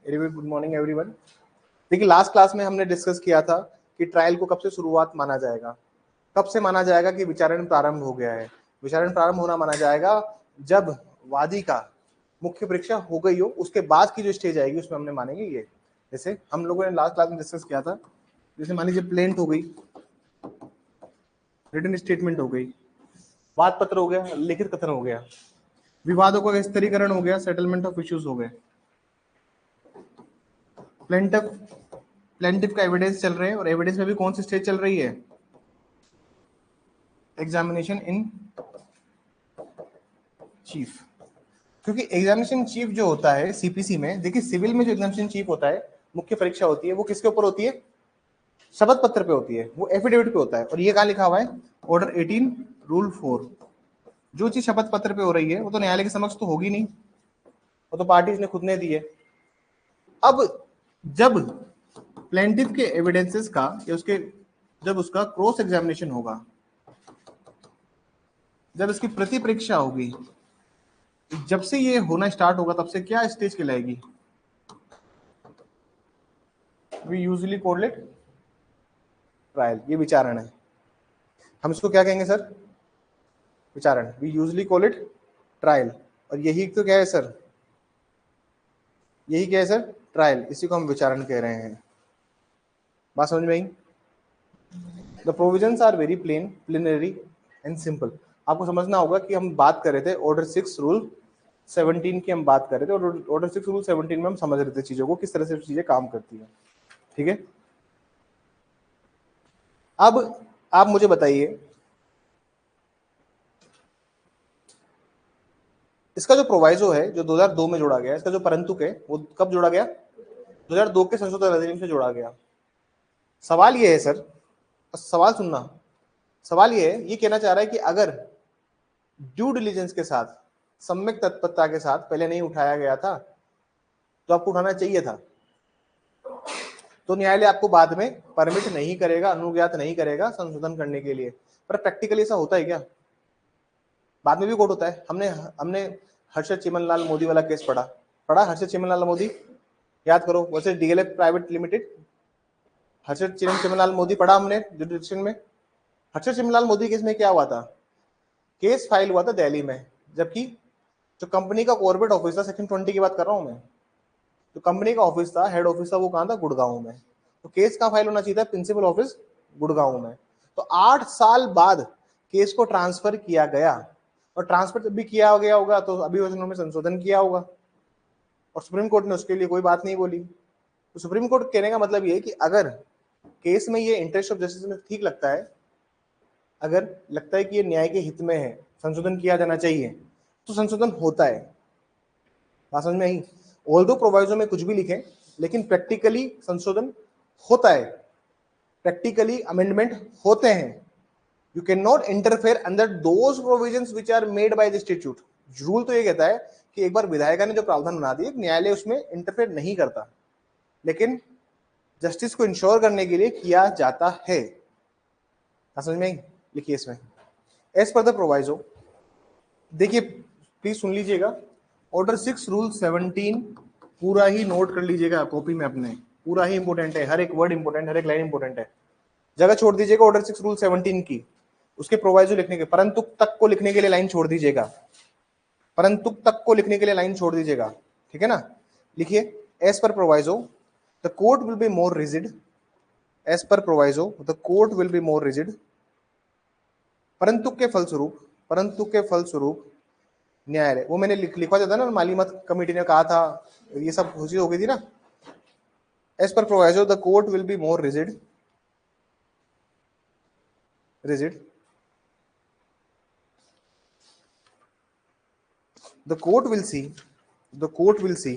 Very good morning everyone. देखिए last class में हमने डिस्कस किया था कि ट्रायल को कब से शुरुआत माना जाएगा, कब से माना जाएगा कि विचारण प्रारंभ हो गया है। विचारण प्रारंभ होना माना जाएगा जब वादी का मुख्य परीक्षा हो गई हो, उसके बाद की जो स्टेज आएगी उसमें हमने मानेंगे ये। जैसे हम लोगों ने लास्ट क्लास में डिस्कस किया था, जैसे मान लीजिए प्लेंट हो गई, रिटन स्टेटमेंट हो गई, वाद पत्र हो गया, लिखित कथन हो गया, विवादों का स्तरीकरण हो गया, सेटलमेंट ऑफ इश्यूज हो गए, प्लेंटिव का एविडेंस चल रहे हैं और एविडेंस में भी कौन सी स्टेज चल रही है, एग्जामिनेशन इन चीफ। क्योंकि एग्जामिनेशन चीफ जो होता है सीपीसी में, देखिए सिविल में जो एग्जामिनेशन चीफ होता है, मुख्य परीक्षा होती है, वो किसके ऊपर होती है, शपथ पत्र पे होती है, वो एफिडेविट पे होता है। और ये कहाँ लिखा हुआ है, ऑर्डर 18 रूल 4। जो चीज शपथ पत्र पे हो रही है वो तो न्यायालय के समक्ष तो होगी नहीं, वो तो पार्टीज ने खुद ने दी है। अब जब प्लेंटिव के एविडेंसेस का या उसके जब उसका क्रॉस एग्जामिनेशन होगा, जब इसकी प्रति परीक्षा होगी, जब से ये होना स्टार्ट होगा तब से क्या स्टेज कहलाएगी, we usually call it trial. ये विचारण है, हम इसको क्या कहेंगे सर, विचारण। We usually call it trial. और यही तो क्या है सर, यही क्या है सर, ट्रायल। इसी को हम विचारण कह रहे हैं। बात समझ में आई? The provisions are very plenary and simple. आपको समझना होगा कि हम बात कर रहे थे ऑर्डर 6 रूल 17 की, हम बात कर रहे थे और ऑर्डर 6 रूल 17 में हम समझ रहे थे चीजों को, किस तरह से चीजें काम करती है। ठीक है, अब आप मुझे बताइए, इसका जो प्रोवाइजो है जो 2002 में जोड़ा गया, इसका जो परंतुक है वो कब जोड़ा गया, 2002 के संशोधन अधिनियम से जोड़ा गया। सवाल ये है सर, सवाल सुनना, सवाल ये है, ये कहना चाह रहा है कि अगर ड्यू डिलीजेंस के साथ, सम्यक तत्परता के साथ पहले नहीं उठाया गया था तो आपको उठाना चाहिए था, तो न्यायालय आपको बाद में परमिट नहीं करेगा, अनुज्ञात नहीं करेगा संशोधन करने के लिए। पर प्रैक्टिकली ऐसा होता है क्या? बाद में भी कोर्ट होता है। हमने हमने हर्षद चिमनलाल मोदी वाला केस पढ़ा हर्षद चिमनलाल मोदी, याद करो, वैसे DLF private limited, Harshad Chimanlal Modi पढ़ा हमने जुडिक्शन में। हर्षद चिमनलाल मोदी केस में क्या हुआ था, केस फाइल हुआ था दिल्ली में, जबकि जो कंपनी का कॉर्पोरेट ऑफिस था, सेक्शन 20 की बात कर रहा हूं मैं, जो कंपनी का ऑफिस था, हेड ऑफिस था, वो कहां था, गुड़गांव में। तो केस कहां फाइल होना चाहिए था, प्रिंसिपल ऑफिस गुड़गांव में। तो 8 साल बाद केस को ट्रांसफर किया गया, और ट्रांसफर जब भी किया गया होगा तो अभियोजनों में संशोधन किया होगा, और सुप्रीम कोर्ट ने उसके लिए कोई बात नहीं बोली। तो सुप्रीम कोर्ट कहने का मतलब ये है कि अगर केस में ये इंटरेस्ट ऑफ जस्टिस में ठीक लगता है, अगर लगता है कि ये न्याय के हित में है, संशोधन किया जाना चाहिए, तो संशोधन होता है। बात समझ में आई? ऑल्दो प्रोवाइजो में कुछ भी लिखे, लेकिन प्रैक्टिकली संशोधन होता है, प्रैक्टिकली अमेंडमेंट होते हैं। You can not interfere under those provisions which are made by the statute. Rule तो ये कहता है कि एक बार विधायिका ने जो प्रावधान बना दिए, न्यायालय उसमें इंटरफेयर नहीं करता, लेकिन जस्टिस को इंश्योर करने के लिए किया जाता है। समझ में आई? लिखिए इसमें, एज पर द प्रोवाइजो, देखिए प्लीज सुन लीजिएगा, ऑर्डर 6 रूल 17 पूरा ही नोट कर लीजिएगा कॉपी में अपने, पूरा ही इंपोर्टेंट है, हर एक वर्ड इंपोर्टेंट, हर एक लाइन इंपोर्टेंट है। जगह छोड़ दीजिएगा ऑर्डर 6 रूल 17 की, उसके प्रोवाइजो लिखने के, परंतु तक को लिखने के लिए लाइन छोड़ दीजिएगा, परंतु तक को लिखने के लिए लाइन छोड़ दीजिएगा, ठीक है ना। लिखिए, as per proviso the court will be more rigid, as per proviso the court will be more rigid, परंतु के फलस्वरूप, परंतु के फलस्वरूप न्यायालय, वो मैंने लिखवा देता ना, माली मत कमेटी ने कहा था, ये सब चीज हो गई थी ना। As per proviso the court will be more rigid, rigid, the court will see, the court will see,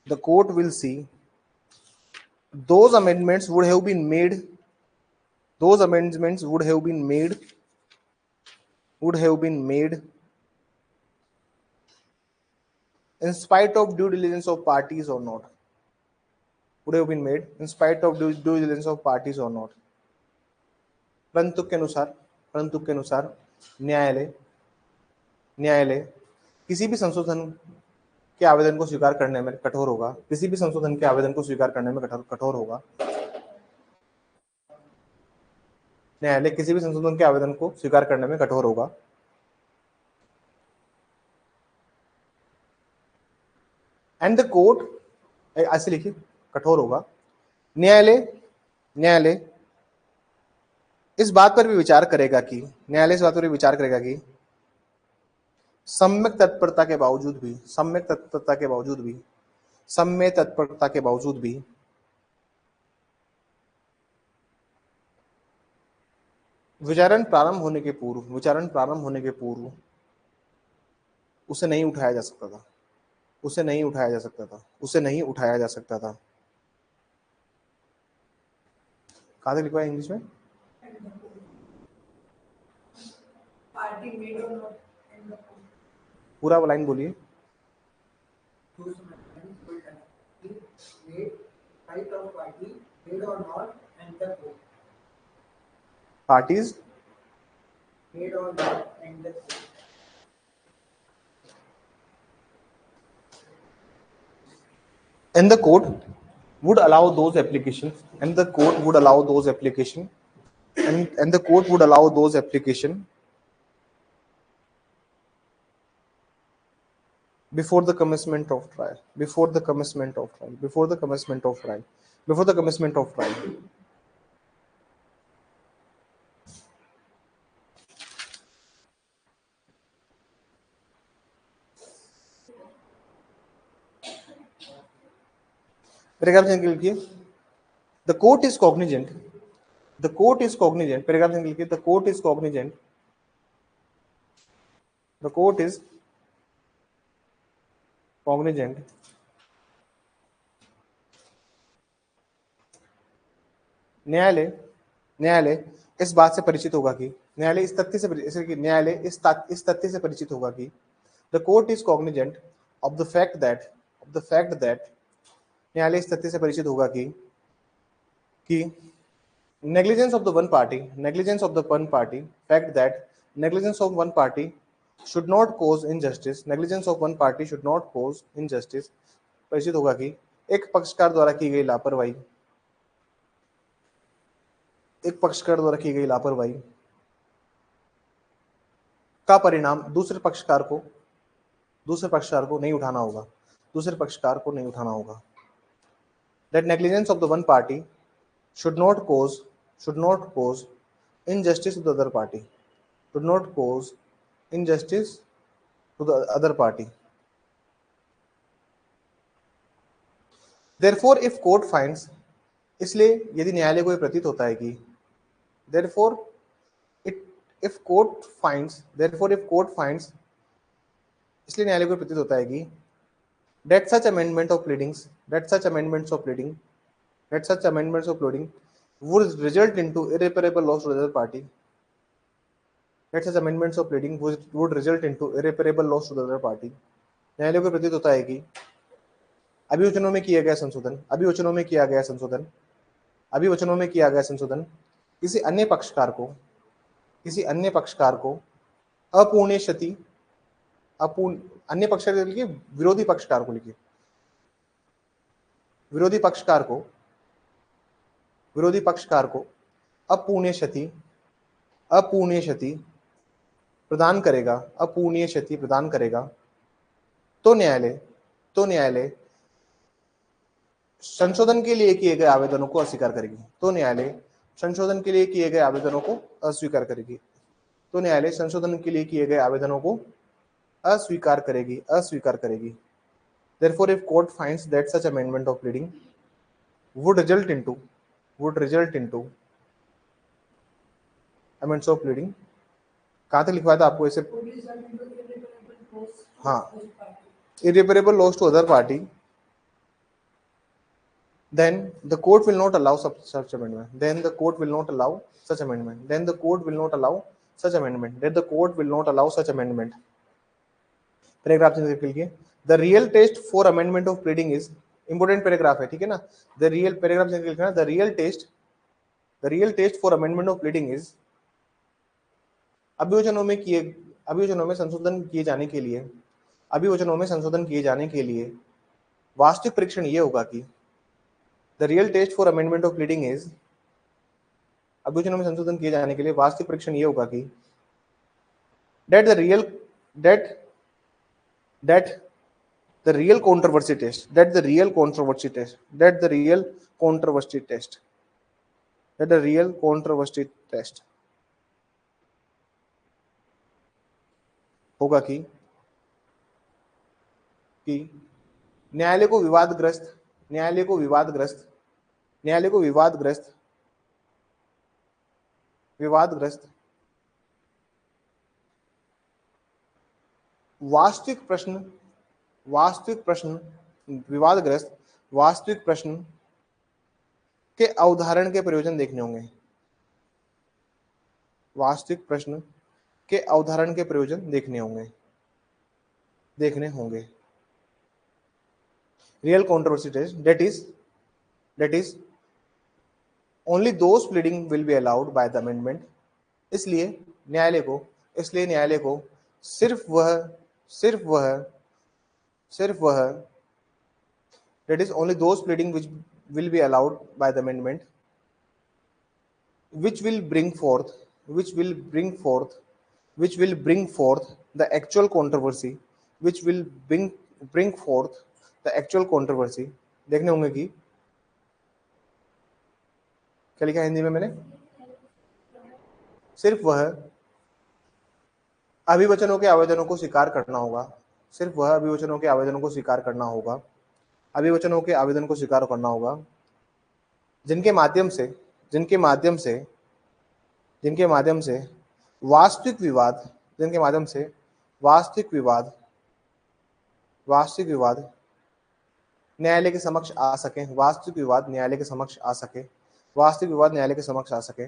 the court will see those amendments would have been made, those amendments would have been made, would have been made in spite of due diligence of parties or not, would have been made in spite of due diligence of parties or not। परंतु के अनुसार, परंतु के अनुसार न्यायालय, न्यायालय किसी भी संशोधन के आवेदन को स्वीकार करने में कठोर होगा, किसी भी संशोधन के आवेदन को स्वीकार करने में कठोर होगा। न्यायालय किसी भी संशोधन के आवेदन को स्वीकार करने में कठोर होगा। एंड द कोर्ट, ऐसे लिखिए, कठोर होगा। न्यायालय इस बात पर भी विचार करेगा कि सम्यक तत्परता के बावजूद भी विचारण प्रारंभ होने के पूर्व उसे नहीं उठाया जा सकता था। कहां तक लिखा है इंग्लिश में? पूरा लाइन बोलिए। Parties and the court would allow those applications before the commencement of trial. Paragraph संख्या लिखिए, the court is cognizant, paragraph संख्या लिखिए, the court is cognizant न्यायालय इस बात से परिचित होगा कि इस तथ्य से परिचित होगा कि the court is cognizant of the fact that न्यायालय इस तथ्य से परिचित होगा कि negligence of the one party, fact that negligence of one party should not cause injustice, परिचित होगा कि एक पक्षकार द्वारा की गई लापरवाही का परिणाम दूसरे पक्षकार को नहीं उठाना होगा। That negligence of the one party should not cause injustice to the other party. Therefore, if court finds, इसलिए यदि न्यायालय को प्रतीत होता है कि if court finds, इसलिए न्यायालय को प्रतीत होता है कि that such amendments of pleading would result into irreparable loss to the other party. न्यायालय को प्रतीत होता है कि अभिवचनों में किया गया संशोधन किसी अन्य पक्षकार को अपूर्णीय क्षति, अन्य पक्षकार को लिखिए, विरोधी पक्षकार को अपूर्णीय क्षति प्रदान करेगा, तो न्यायालय संशोधन के लिए किए गए आवेदनों को अस्वीकार करेगी। अस्वीकार करेगी। Therefore, if court finds that such amendment of pleading would result into amendments of pleading, कहां तक लिखवाया था आपको इसे? हाँ, irreparable loss to other party, then the court will not allow such amendment. Paragraph change करके लिखिए, the real test for amendment of pleading is, important paragraph है, ठीक है ना? पैराग्राफ चेंज करके लिखना, the real test for amendment of pleading is, अभियोजनों में संशोधन किए जाने के लिए अभिवचनों में संशोधन किए जाने के लिए वास्तविक परीक्षण ये होगा कि the real test for amendment of pleading is, अभिवचनों में संशोधन किए जाने के लिए वास्तविक परीक्षण ये होगा कि that the real that that the real controversy test that the real controversy test that the real controversy test that the real controversy test होगा कि न्यायालय को विवादग्रस्त न्यायालय को विवादग्रस्त न्यायालय को विवादग्रस्त विवादग्रस्त वास्तविक प्रश्न विवादग्रस्त वास्तविक प्रश्न के अवधारण के प्रयोजन देखने होंगे, वास्तविक प्रश्न के अवधारण के प्रयोजन देखने होंगे। Real controversy test, that is only those pleading will be allowed by the amendment। इसलिए न्यायालय को सिर्फ वह that is only those pleading which will be allowed by the amendment which will bring forth the actual controversy देखने होंगे कि क्या लिखा हिंदी में मैंने, सिर्फ वह अभिवचनों के आवेदनों को स्वीकार करना होगा, सिर्फ वह अभिवचनों के आवेदनों को स्वीकार करना होगा, अभिवचनों के आवेदन को स्वीकार करना होगा जिनके माध्यम से वास्तविक विवाद न्यायालय के समक्ष आ सके, वास्तविक विवाद न्यायालय के समक्ष आ सके,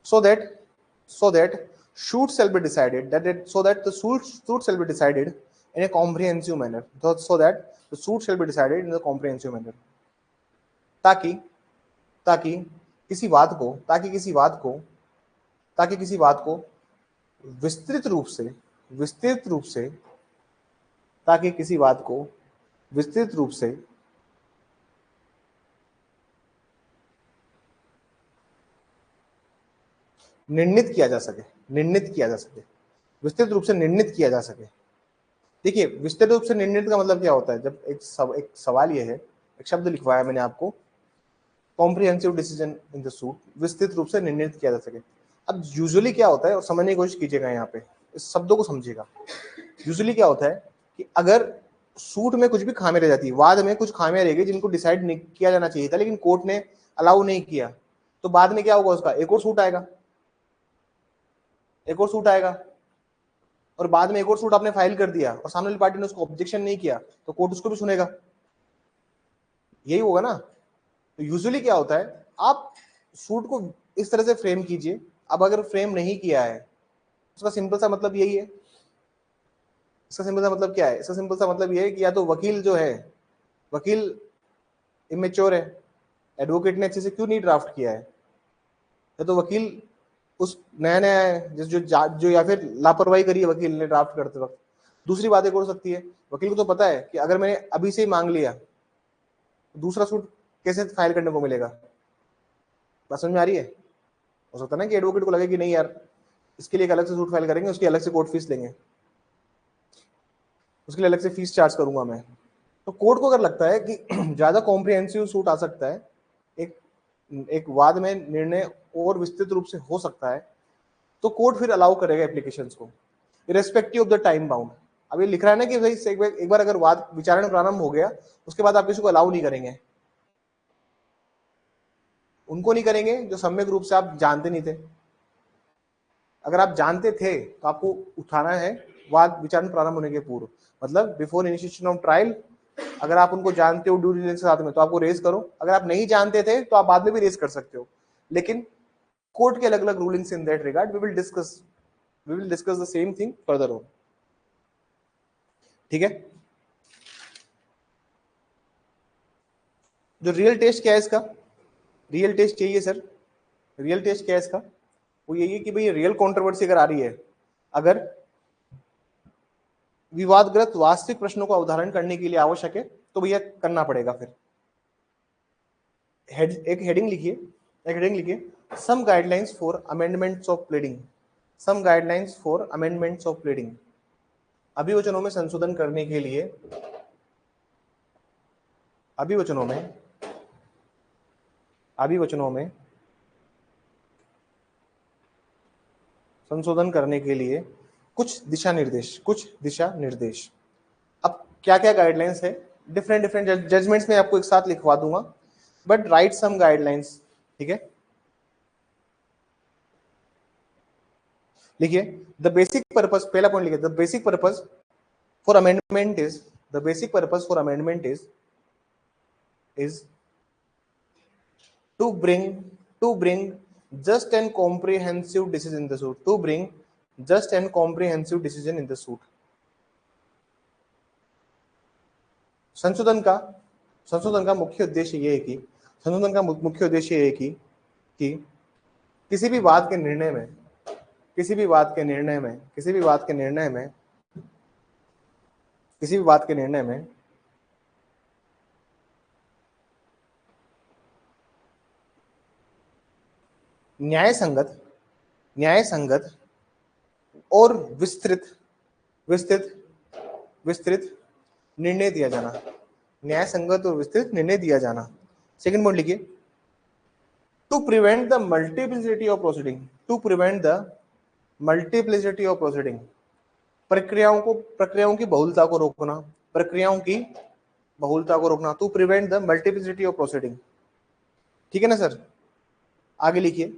so that suit shall be decided in a comprehensive manner, ताकि किसी बात को विस्तृत रूप से निर्णित किया जा सके, विस्तृत रूप से निर्णित किया जा सके। देखिए, विस्तृत रूप से निर्णित का मतलब क्या होता है? जब एक सवाल ये है, एक शब्द लिखवाया मैंने आपको, comprehensive decision in the suit, विस्तृत रूप से निर्णित किया जा सके। अब यूजुअली क्या होता है, और समझने की कोशिश कीजिएगा, यहाँ पे इस शब्दों को समझिएगा। यूजुअली क्या होता है कि अगर सूट में कुछ भी खामियां रह जाती है, वाद में कुछ खामियां रह गई जिनको डिसाइड नहीं किया जाना चाहिए था, लेकिन कोर्ट ने अलाउ नहीं किया, तो बाद में क्या होगा? उसका एक और सूट आएगा, और बाद में एक और सूट आपने फाइल कर दिया और सामने वाली पार्टी ने उसको ऑब्जेक्शन नहीं किया, तो कोर्ट उसको भी सुनेगा। यही होगा ना। तो यूजुअली क्या होता है, आप सूट को इस तरह से फ्रेम कीजिए। अब अगर फ्रेम नहीं किया है, उसका सिंपल सा मतलब यही है। इसका सिंपल सा मतलब क्या है? इसका सिंपल सा मतलब ये है कि या तो वकील इमेच्योर है, एडवोकेट ने अच्छे से क्यों नहीं ड्राफ्ट किया है, या तो वकील उस नया जो या फिर लापरवाही करी है वकील ने ड्राफ्ट करते वक्त। दूसरी बात एक हो सकती है, वकील को तो पता है कि अगर मैंने अभी से ही मांग लिया, दूसरा सूट कैसे फाइल करने को मिलेगा। बात समझ में आ रही है? हो सकता है ना कि एडवोकेट को लगे कि नहीं यार, इसके लिए एक अलग से सूट फाइल करेंगे, उसकी अलग से कोर्ट फीस लेंगे, उसके लिए अलग से फीस चार्ज करूंगा मैं। तो कोर्ट को अगर लगता है कि ज्यादा कॉम्प्रिहेंसिव सूट आ सकता है, एक वाद में निर्णय और विस्तृत रूप से हो सकता है, तो कोर्ट फिर अलाउ करेगा एप्लीकेशंस को, irrespective of the time bound. अब ये लिख रहा है ना कि भाई एक बार अगर वाद विचारण प्रारंभ हो गया, उसके बाद आप किसी को अलाउ नहीं करेंगे। उनको नहीं करेंगे जो सम्यक रूप से आप जानते नहीं थे। अगर आप जानते थे तो आपको उठाना है वाद विचारण प्रारंभ होने के पूर्व, मतलब बिफोर इनिशिएशन ऑफ ट्रायल। अगर आप उनको जानते हो ड्यू डिलिजेंस के साथ में, तो आपको रेज करो। अगर आप नहीं जानते थे तो आप बाद में भी रेज कर सकते हो, लेकिन कोर्ट के अलग अलग rulings in that regard we will discuss the same thing further on. ठीक है। जो रियल टेस्ट क्या है इसका, रियल टेस्ट चाहिए सर, रियल टेस्ट क्या है इसका? वो यही है कि भाई रियल कंट्रोवर्सी अगर आ रही है, अगर विवादग्रस्त वास्तविक प्रश्नों को अवधारण करने के लिए आवश्यक है, तो भैया करना पड़ेगा। फिर एक हेडिंग लिखिए, some guidelines for amendments of pleading, some guidelines for amendments of pleading. अभिवचनों में संशोधन करने के लिए, अभिवचनों में संशोधन करने के लिए कुछ दिशा निर्देश। अब क्या क्या गाइडलाइंस है, डिफरेंट जजमेंट्स में आपको एक साथ लिखवा दूंगा, बट राइट सम गाइडलाइंस। ठीक है, लिखिए द बेसिक पर्पस, पहला पॉइंट लिखिए, the basic purpose for amendment is, the basic purpose for amendment is to bring just and comprehensive decision in the suit, to bring just and comprehensive decision in the suit। संशोधन का मुख्य उद्देश्य ये है कि, कि किसी भी बात के निर्णय में न्याय संगत और विस्तृत निर्णय दिया जाना, न्याय संगत और विस्तृत निर्णय दिया जाना। सेकंड पॉइंट लिखिए, to prevent the multiplicity of proceeding, to prevent the multiplicity of proceeding, प्रक्रियाओं की बहुलता को रोकना, to prevent the multiplicity of proceeding. ठीक है ना सर, आगे लिखिए,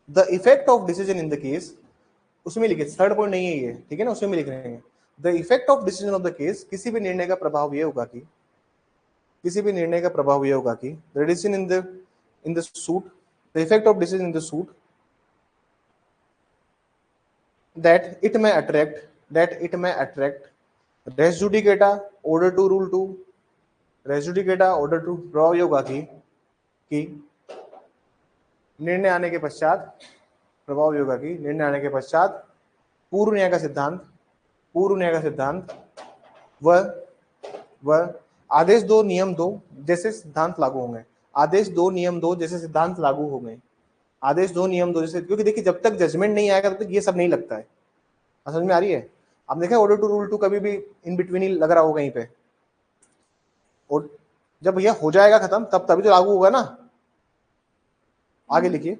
the effect of decision in the case, उसमें लिखिए, थर्ड पॉइंट नहीं है ये, ठीक है ना, उसमें लिख रहे हैं, the effect of decision of the case, किसी भी निर्णय का प्रभाव ये होगा कि, the decision in the suit, the effect of decision in the suit, that it may attract res judicata order to rule 2, प्रभाव ये होगा कि निर्णय आने के पश्चात पूर्व न्याय का सिद्धांत व आदेश 2 नियम 2 जैसे सिद्धांत लागू होंगे, क्योंकि देखिए जब तक जजमेंट नहीं आएगा तब तक ये सब नहीं लगता है। समझ में आ रही है? आप देखें ऑर्डर टू रूल 2 कभी भी इन बिटवीन ही लग रहा हो कहीं पे, और जब भैया हो जाएगा खत्म तब तभी तो लागू होगा ना। आगे लिखिए,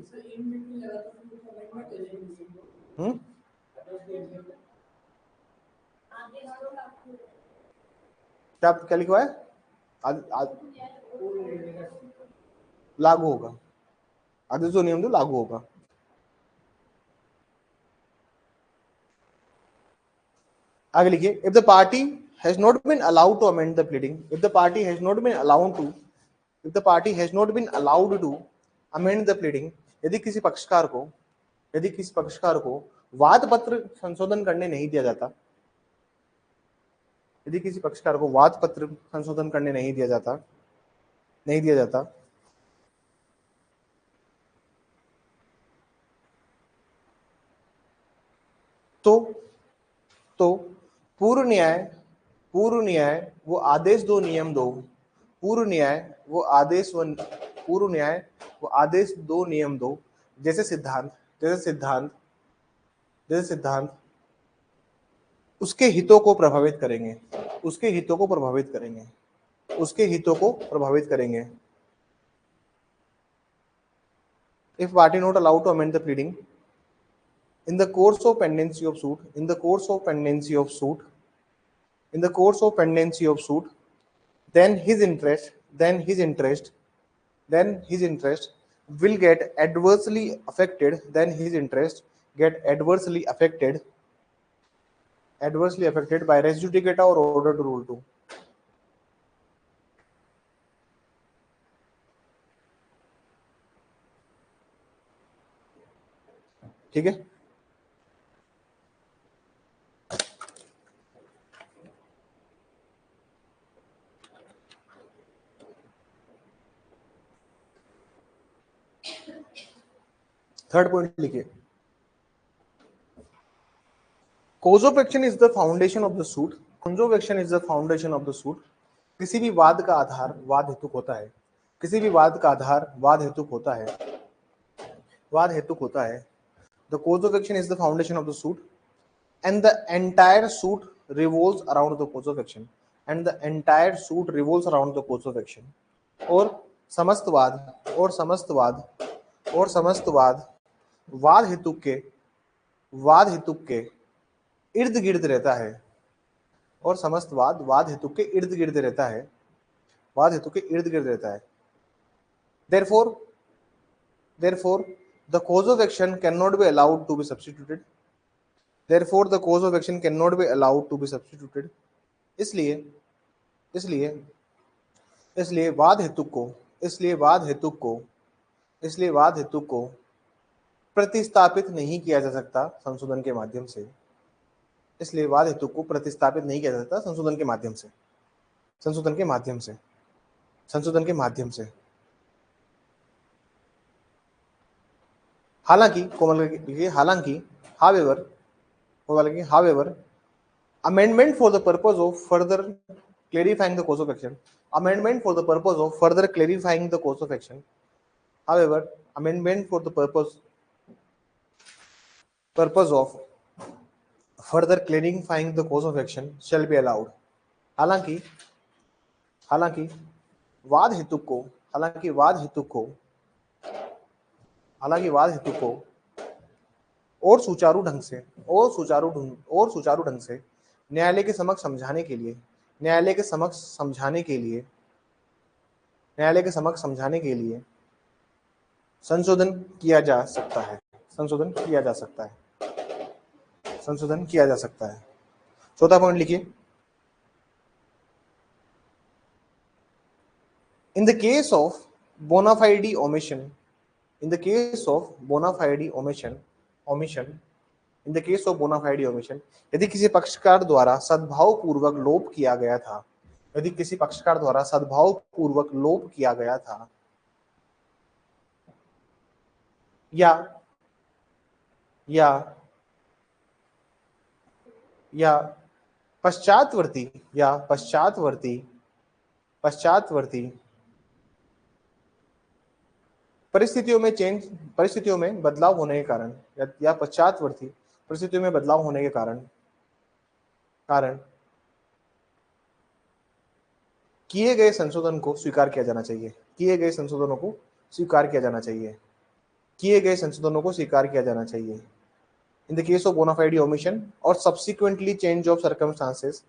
क्या लिखा है? लागू होगा, आदेश 2 नियम 2 लागू होगा। आगे लिखिए, if the party has not been allowed to amend the pleading, if the party has not been allowed to amend the pleading, यदि किसी पक्षकार को वाद पत्र संशोधन करने नहीं दिया जाता, तो पूर्व न्याय वो आदेश 2 नियम 2, पूर्व न्याय वो आदेश 2 नियम 2 जैसे सिद्धांत उसके हितों को प्रभावित करेंगे। If party not allowed to amend the pleading in the course of pendency of suit, then his interest will get adversely affected, by res judicata or order to rule 2। ठीक है, थर्ड पॉइंट लिखिए, cause of action is the foundation of the suit. Cause of action is the foundation of the suit. किसी भी वाद का आधार वाद हेतुक होता है, किसी भी वाद का आधार वाद हेतुक होता है, वाद हेतुक होता है. The cause of action is the foundation of the suit, and the entire suit revolves around the cause of action. And the entire suit revolves around the cause of action. और समस्त वाद और समस्त वाद और समस्त वाद वाद हेतुक के इर्द गिर्द रहता है. और समस्त वाद हेतुक के इर्द गिर्द रहता है, वाद हेतु के इर्द गिर्द रहता है. Therefore, the cause of action cannot be allowed to be substituted. Therefore, the cause of action cannot be allowed to be substituted. इसलिए वाद हेतुक को प्रतिस्थापित नहीं किया जा सकता संशोधन के माध्यम से. इसलिए वाद हेतुक को प्रतिस्थापित नहीं किया जा सकता संशोधन के माध्यम से. हालांकि amendment for the purpose of further clarifying the cause of action. Amendment for the purpose of further clarifying the cause of action. However, amendment for the purpose of further clarifying the cause of action shall be allowed. हालांकि वाद हेतुक को और सुचारू ढंग से न्यायालय के समक्ष समझाने के लिए संशोधन किया जा सकता है. चौथा पॉइंट लिखिए, in the case of bona fide omission, यदि किसी पक्षकार द्वारा सद्भाव पूर्वक लोप किया गया था, या पश्चातवर्ती परिस्थितियों में बदलाव होने के कारण किए गए संशोधन को स्वीकार किया जाना चाहिए. In the case of bona fide omission or subsequently change of circumstances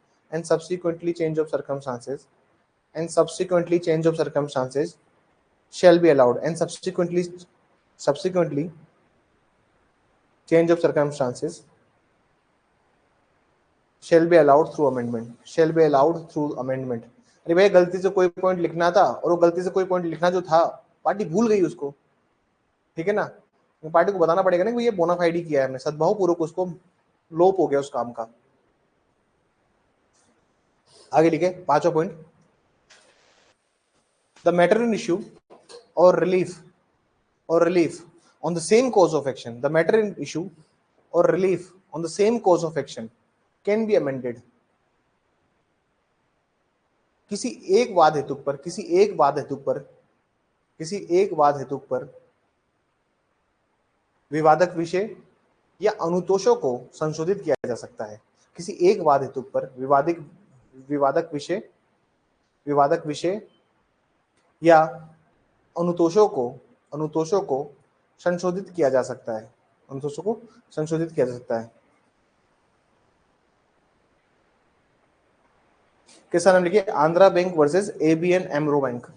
shall be allowed, and subsequently change of circumstances shall be allowed through amendment. अरे भाई, गलती से कोई पॉइंट लिखना था और वो गलती से कोई पॉइंट लिखना जो था पार्टी भूल गई उसको, ठीक है ना, पार्टी को बताना पड़ेगा ना कि ये बोनाफाइड किया है हमने, सद्भाव पूर्वक उसको लोप हो गया उस काम का. आगे लिखे, पांचवा point, the matter in issue or relief on the same cause of action, the matter in issue or relief on the same cause of action can be amended. किसी एक वाद हेतुक पर विवादक विषय या अनुतोषों को संशोधित किया जा सकता है. किसी एक वाद हेतुक पर विवादक विषय या अनुतोषों को संशोधित किया जा सकता है. कैसा नाम लिखिए, Andhra bank versus ABN AMRO bank.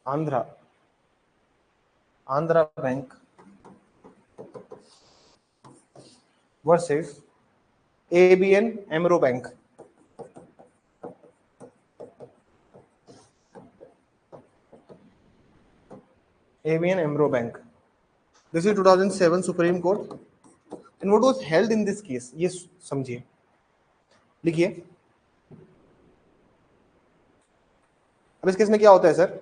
Andhra bank versus ABN AMRO bank. ABN AMRO Bank. This is 2007 Supreme Court. And what was held in this case? ये समझिए, लिखिए. अब इस केस में क्या होता है सर,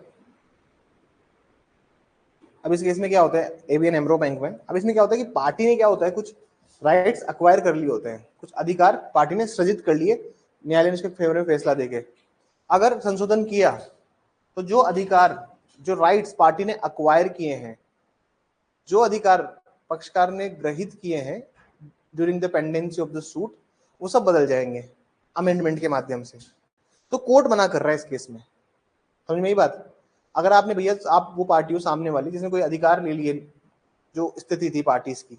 अब इस केस में क्या होता है, एबीएन एमरो बैंक में, अब इसमें क्या होता है कि पार्टी ने क्या होता है कुछ राइट्स अक्वायर कर लिए होते हैं, कुछ अधिकार पार्टी ने सृजित कर लिए न्यायालय ने उसके फेवर में फैसला देके। अगर संशोधन किया तो जो अधिकार, जो राइट्स पार्टी ने अक्वायर किए हैं, जो अधिकार पक्षकार ने ग्रहित किए हैं during the pendency of the suit, वो सब बदल जाएंगे अमेंडमेंट के माध्यम से। तो कोर्ट मना कर रहा है इस केस में, समझ में ही बात। अगर आपने भैया, आप वो पार्टी हो सामने वाली जिसने कोई अधिकार ले लिए, जो स्थिति थी पार्टीज की,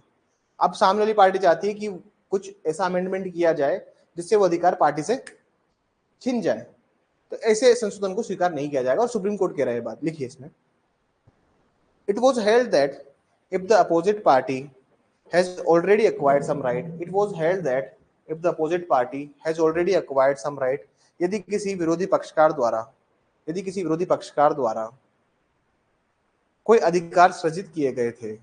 अब सामने वाली पार्टी चाहती है कि कुछ ऐसा अमेंडमेंट किया जाए जिससे वो अधिकार पार्टी से छिन जाए, तो ऐसे संशोधन को स्वीकार नहीं किया जाएगा और सुप्रीम कोर्ट कह रहा है बात, लिखिए इसमें। It was held that if the opposite party has already acquired some right, it was held that if the opposite party has already acquired some right, यदि किसी विरोधी पक्षकार द्वारा, यदि किसी विरोधी पक्षकार द्वारा कोई अधिकार सृजित किए गए थे,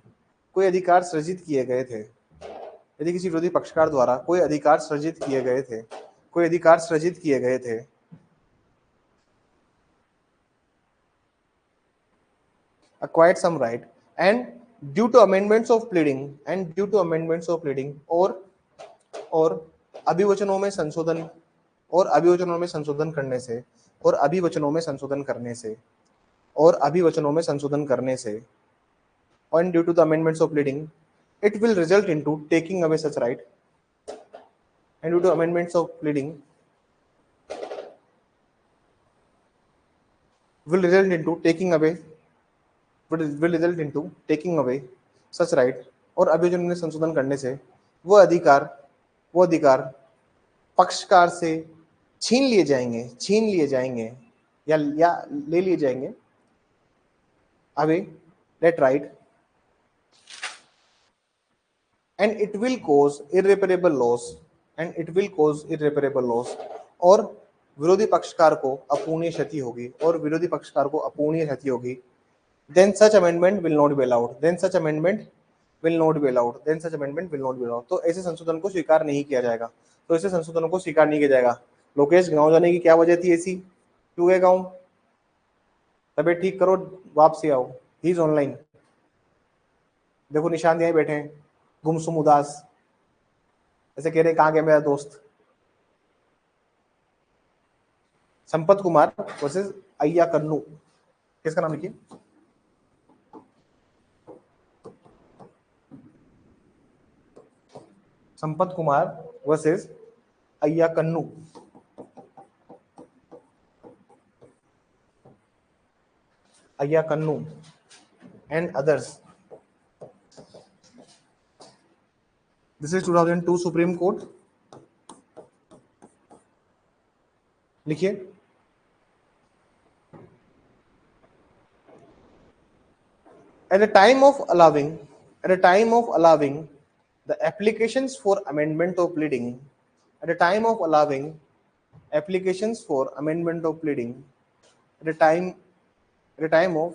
कोई अधिकार सृजित किए गए थे, यदि किसी विरोधी पक्षकार द्वारा कोई अधिकार सृजित किए गए थे, कोई अधिकार सृजित किए गए थे, acquired some right and due to amendments of pleading, and due to amendments of pleading, और अभिवचनों में संशोधन, और अभिवचनों में संशोधन करने से, और अभिवचनों में संशोधन करने से, और अभिवचनों में संशोधन करने से, and due to the amendments of pleading, it will result into taking away such right, and due to amendments of pleading will result into taking away, will result into taking away such right, और अभियोजन में संशोधन करने से वो अधिकार पक्षकार से छीन लिए जाएंगे या ले लिए जाएंगे, away that right, and it will cause irreparable loss, and it will cause irreparable loss, और विरोधी पक्षकार को अपूर्णीय क्षति होगी, और विरोधी पक्षकार को अपूर्णीय क्षति होगी, then such amendment will not be allowed, then such amendment will not be allowed, then such amendment will not be allowed। तो ऐसे संशोधन को स्वीकार नहीं किया जाएगा, तो ऐसे संशोधनों को स्वीकार नहीं किया जाएगा। लोकेश, गांव जाने की क्या वजह थी ऐसी, क्यों गए गांव? तबियत ठीक करो, वापसी आओ, ही इज ऑनलाइन। देखो निशांत यहीं बैठे हैं, गुमसुम उदास, ऐसे कह रहे कहाँ गया मेरा दोस्त। संपत कुमार वर्सेस अय्या कन्नू, किसका नाम लिखिए, Sampath Kumar versus Ayyakannu. Ayyakannu and others. This is 2002 Supreme Court. लिखिए, at the time of allowing the applications for amendment of pleading, at the time of allowing applications for amendment of pleading, at the time of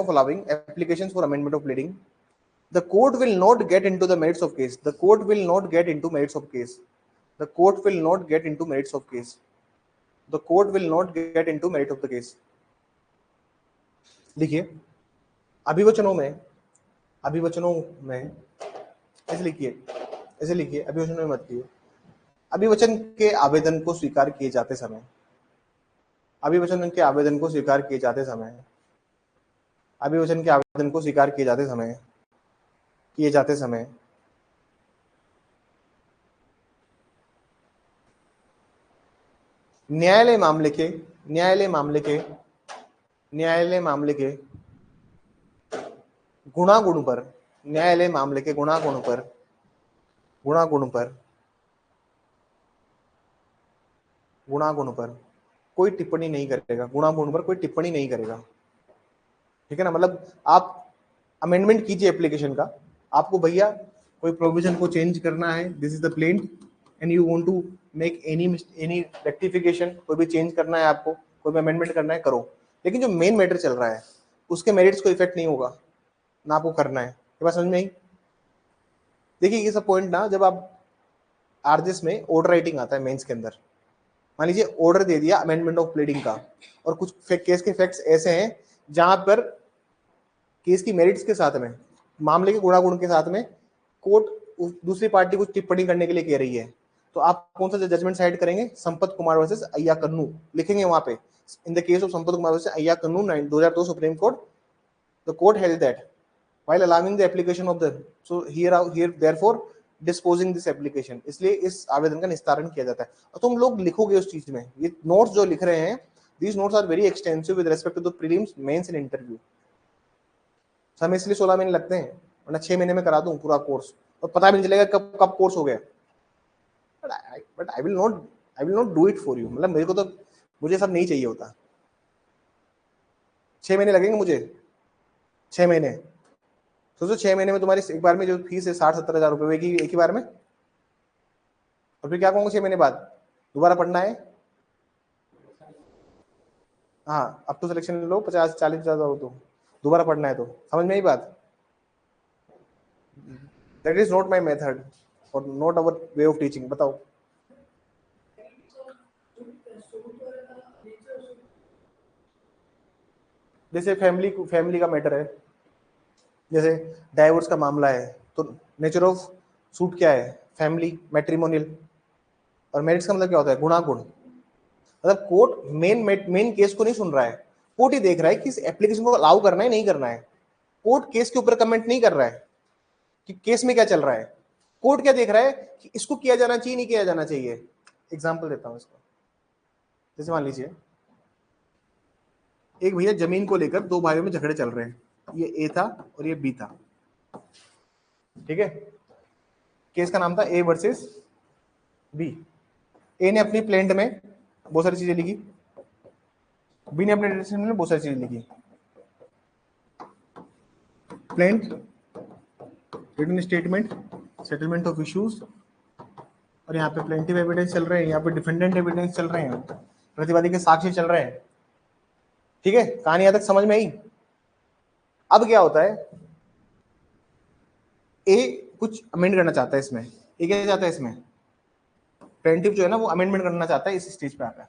allowing applications for amendment of pleading, the court will not get into the merits of case, the court will not get into merits of case, the court will not get into merits of case, the court will not get into merit of the case। देखिए, अभिवचनों में ऐसे लिखिए, अभिवचनों में मत लिखिए। अभिवचन के आवेदन को स्वीकार किए जाते समय, अभिवचन के आवेदन को स्वीकार किए जाते समय, अभिवचन के आवेदन को स्वीकार किए जाते समय न्यायालय मामले के गुणागुण पर, न्यायालय मामले के गुणागुण पर कोई टिप्पणी नहीं करेगा, गुणागुण पर कोई टिप्पणी नहीं करेगा, ठीक है ना। मतलब आप अमेंडमेंट कीजिए एप्लीकेशन का, आपको भैया कोई प्रोविजन को चेंज करना है, this is the plaint and you want to make any rectification, कोई भी चेंज करना है आपको, कोई भी अमेंडमेंट करना है, करो, लेकिन जो मेन मैटर चल रहा है उसके मेरिट्स को इफेक्ट नहीं होगा ना, आपको करना है। ये बात समझ में आई? देखिए ये सब पॉइंट ना, जब आप आरजेस में ऑर्डर राइटिंग आता है मेंस के अंदर, मान लीजिए ऑर्डर दे दिया अमेंडमेंट ऑफ प्लीडिंग का, और कुछ केस के फैक्ट्स ऐसे हैं जहां पर केस की मेरिट्स के साथ में, मामले के गुणागुण के साथ में कोर्ट दूसरी पार्टी को टिप्पणी करने के लिए कह रही है, तो आप कौन सा जजमेंट साइड करेंगे? संपत कुमार वर्सेस अय्या कन्नू लिखेंगे वहां पे, in the case of Sampath Kumar versus Ayyakannu 2002 supreme court, the court held that while allowing the application of the, so here therefore disposing this application, इसलिए इस आवेदन का निस्तारण किया जाता है। और तुम लोग लिखोगे उस चीज में, ये नोट्स जो लिख रहे हैं, these notes are very extensive with respect to the prelims, mains and interview। समय इसलिए 16 महीने लगते हैं, वरना 6 महीने में करा दूं पूरा कोर्स, और पता भी नहीं चलेगा कब कब कोर्स हो गया। But I will not do it for you, मतलब मेरे को तो, मुझे सब नहीं चाहिए होता। 6 महीने लगेंगे मुझे, 6 महीने सोचो, 6 महीने में तुम्हारी एक बार में जो फीस है 60-70 हजार रुपए की, एक ही बार में, और फिर क्या कहूंगा 6 महीने बाद दोबारा पढ़ना है? हाँ, अब तो सिलेक्शन लो 50-40 हजार हो तो दोबारा पढ़ना है, तो समझ में आई बात? That is not my method और not our way of teaching. बताओ। जैसे फैमिली का मैटर है, जैसे डाइवोर्स का मामला है, तो नेचर ऑफ सूट क्या है? Family, matrimonial. और मेरिट्स का मतलब क्या होता है? गुणागुण। मतलब कोर्ट मेन केस को नहीं सुन रहा है, कोर्ट ही देख रहा है कि इस एप्लीकेशन को अलाउ करना है नहीं करना है। कोर्ट केस के ऊपर कमेंट नहीं कर रहा है कि केस में क्या चल रहा है। कोर्ट क्या देख रहा है कि इसको किया जाना चाहिए नहीं किया जाना चाहिए। एग्जाम्पल देता हूं इसको, जैसे मान लीजिए एक भैया जमीन को लेकर दो भाइयों में झगड़े चल रहे हैं, ये ए था और ये बी था, ठीक है। केस का नाम था ए वर्सेस बी। ए ने अपनी प्लेंट में बहुत सारी चीजें लिखी, बी ने अपने डिस्क्रिप्शन में बहुत सारी चीजें लिखी। Plaint, written statement, settlement of issues, और यहाँ पे प्लेंटिव एविडेंस चल रहे हैं, यहाँ पे डिफेंडेंट एविडेंस चल रहे हैं, प्रतिवादी के साक्ष्य चल रहे हैं, ठीक है। कहानी यहाँ तक समझ में आई? अब क्या होता है, ए कुछ अमेंड करना चाहता है इसमें, ए क्या चाहता है इसमें? प्लेंटिव जो है ना वो अमेंडमेंट करना चाहता है इस स्टेज पे आकर,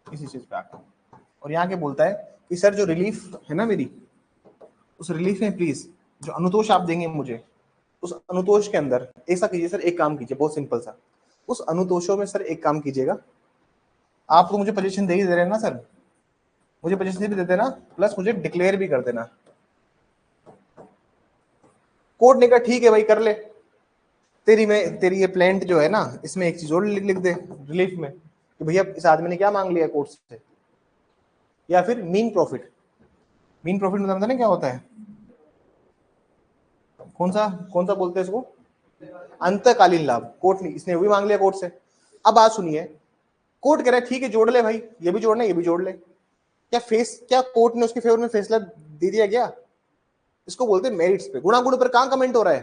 इस स्टेज पे आकर, और यहाँ के बोलता है कि सर जो रिलीफ है ना मेरी, उस रिलीफ में प्लीज जो अनुतोष आप देंगे मुझे, उस अनुतोष के अंदर ऐसा कीजिए सर, एक काम कीजिए बहुत सिंपल सा, उस अनुतोषों में सर एक काम कीजिएगा, आप तो मुझे पोजीशन दे ही दे रहे हैं ना सर, मुझे पोजीशन भी दे देना, प्लस मुझे डिक्लेयर भी कर देना। कोर्ट ने कहा ठीक है भाई कर ले, तेरी ये प्लेंट जो है ना इसमें एक चीज और लिख दे रिलीफ में कि भैया इस आदमी ने क्या मांग लिया कोर्ट से, या फिर मीन प्रॉफिट। मीन प्रॉफिट मतलब ना क्या होता है? कौन सा बोलते हैं इसको? अंतकालीन लाभ। कोर्ट ने इसने भी मांग लिया कोर्ट से। अब बात सुनिए, कोर्ट कह रहा है ठीक है जोड़ ले भाई, ये भी जोड़ना ये भी जोड़ ले। क्या कोर्ट ने उसके फेवर में फैसला दे दिया क्या? इसको बोलते हैं मेरिट्स पे, गुणागुण पर कहां कमेंट हो रहा है?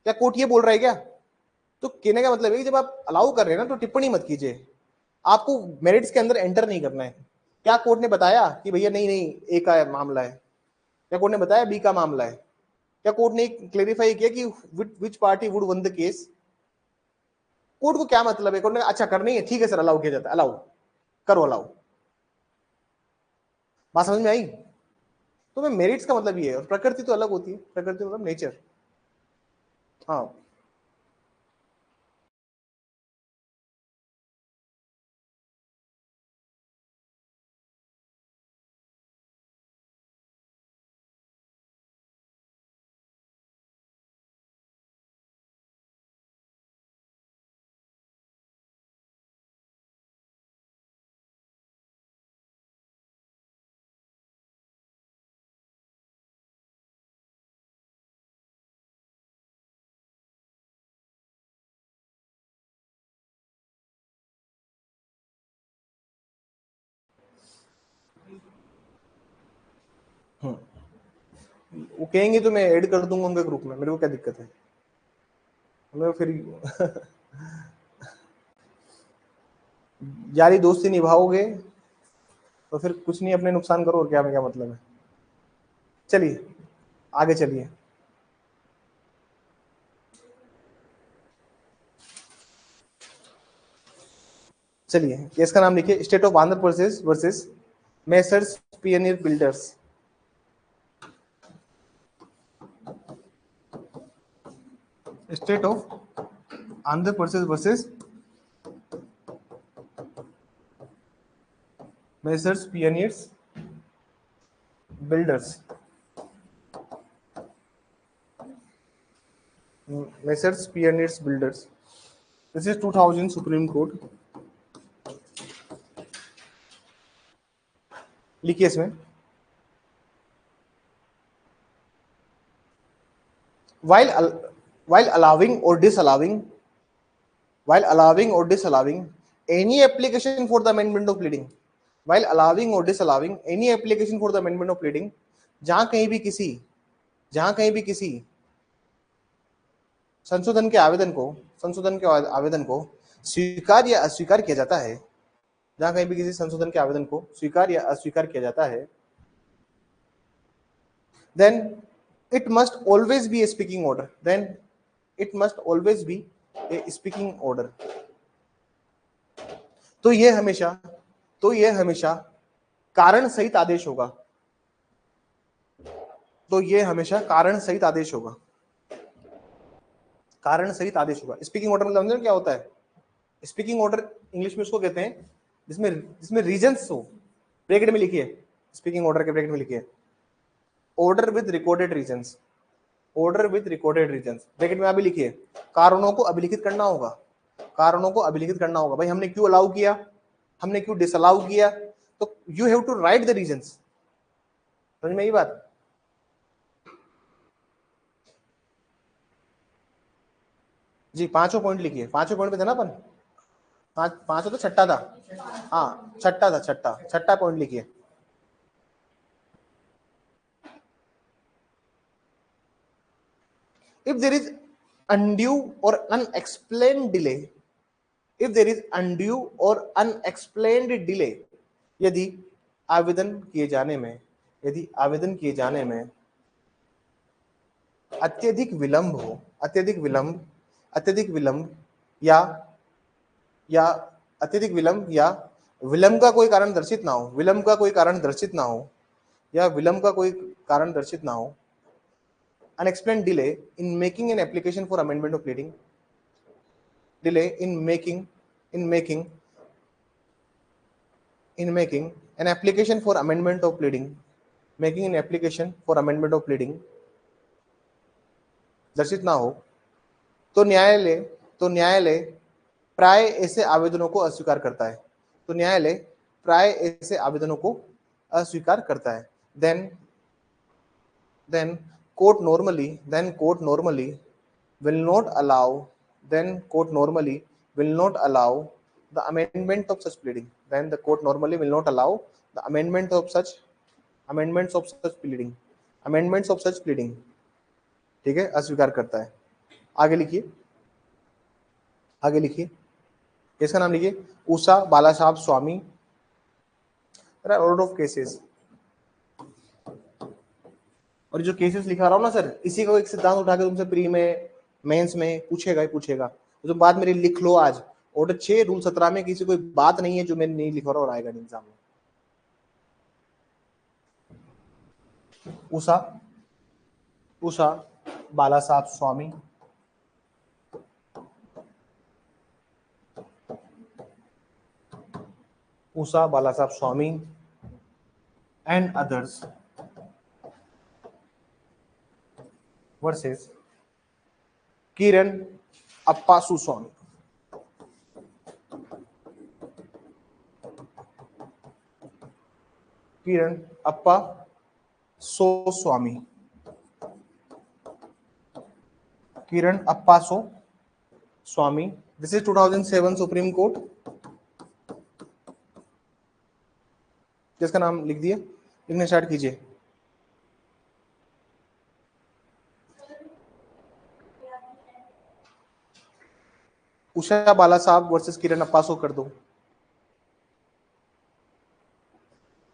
क्या कोर्ट ये बोल रहा है क्या? तो कहने का मतलब है कि जब आप अलाउ कर रहे हैं ना तो टिप्पणी मत कीजिए, आपको मेरिट्स के अंदर एंटर नहीं करना है। क्या कोर्ट ने बताया कि भैया नहीं नहीं ए का मामला है? क्या कोर्ट ने बताया बी का मामला है? क्या कोर्ट ने क्लेरिफाई किया कि विच party would one the case? Court को क्या मतलब है? कोर्ट ने अच्छा करनी है ठीक है सर अलाउ किया जाता है, अलाउ करो अलाउ। बात समझ में आई? तो मैं मेरिट्स का मतलब ये है, और प्रकृति तो अलग होती है, प्रकृति मतलब नेचर। हाँ, वो कहेंगे तो मैं ऐड कर दूंगा उनके ग्रुप में, मेरे को क्या दिक्कत है? मैं फिर यारी दोस्ती निभाओगे तो फिर कुछ नहीं, अपने नुकसान करो, और क्या में क्या मतलब है। चलिए आगे चलिए। चलिए केस का नाम लिखिए, state of Andhra Pradesh versus messrs pioneer builders. State of Andhra Pradesh versus messrs pioneers builders. Messrs pioneers builders, this is 2000 supreme court. लिखिए इसमें, while allowing or disallowing any application for the amendment of pleading, while allowing or disallowing any application for the amendment of pleading, जहां कहीं भी किसी संशोधन के आवेदन को स्वीकार या अस्वीकार किया जाता है, जहां कहीं भी किसी संशोधन के आवेदन को स्वीकार या अस्वीकार किया जाता है, then it must always be a speaking order, तो ये हमेशा कारण सहित आदेश होगा, स्पीकिंग ऑर्डर मतलब समझे क्या होता है? स्पीकिंग ऑर्डर इंग्लिश में उसको कहते हैं जिसमें रीजंस हो। ब्रैकेट में लिखिए, स्पीकिंग ऑर्डर के ब्रैकेट में लिखिए order with recorded reasons, bracket में अभी लिखिए कारणों को अभिलिखित करना होगा, भाई हमने क्यों अलाउ किया, हमने क्यों डिसअलाउ किया, तो you have to write the reasons. समझ में ये बात? जी पांचों पॉइंट लिखिए, पांचों पॉइंट पे था ना अपन, पांचों तो छठा था, हाँ छठा पॉइंट लिखिए। If there is undue or unexplained delay, यदि आवेदन किए जाने में अत्यधिक विलंब या विलंब का कोई कारण दर्शित ना हो, unexplained delay in making an application for amendment of pleading, an application for amendment of pleading, दर्शित ना हो, तो न्यायालय प्राय ऐसे आवेदनों को अस्वीकार करता है। then court normally will not allow the amendment of such pleading, ठीक है, अस्वीकार करता है। आगे लिखिए, इसका नाम लिखिए उषा बालासाहब स्वामी। There are a lot of cases, और जो केसेस लिखा रहा हूँ ना सर, इसी को एक सिद्धांत उठा के तुमसे प्री में मेंस में पूछेगा तो बात मेरी लिख लो। आज ऑर्डर 6 रूल 17 में किसी कोई बात नहीं है जो मैं नहीं लिख रहा और आएगा नहीं एग्जाम में। उषा बालासाहब स्वामी, and others versus Kiran Appasu Swami, Kiran Appasu Swami. This is 2007 Supreme Court। जिसका नाम लिख दिए, लिखने स्टार्ट कीजिए। उषा बाला साहब वर्सेस किरण अप्पासो कर दो।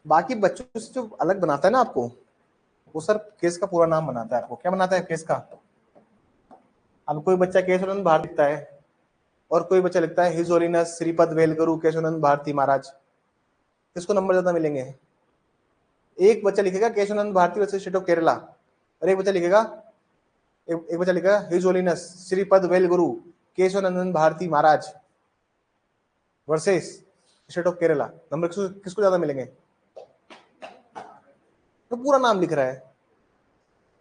बाकी बच्चों से जो अलग बनाता है ना आपको, वो सर केस का पूरा नाम बनाता है। आपको क्या बनाता है केस का? अब कोई बच्चा केस वाले बाहर दिखता है, और कोई बच्चा लिखता है हिज होलीनेस श्रीपद वेलगुरु केशवानंद भारती महाराज, किसको नंबर ज्यादा मिलेंगे? एक बच्चा लिखेगा Kesavananda Bharati versus state of Kerala, और एक बच्चा लिखेगा एक बच्चा लिखेगा his holiness Shripad Velguru Kesavananda Bharati Maharaj versus state of Kerala, number किसको ज्यादा मिलेंगे? तो पूरा नाम लिख रहा है।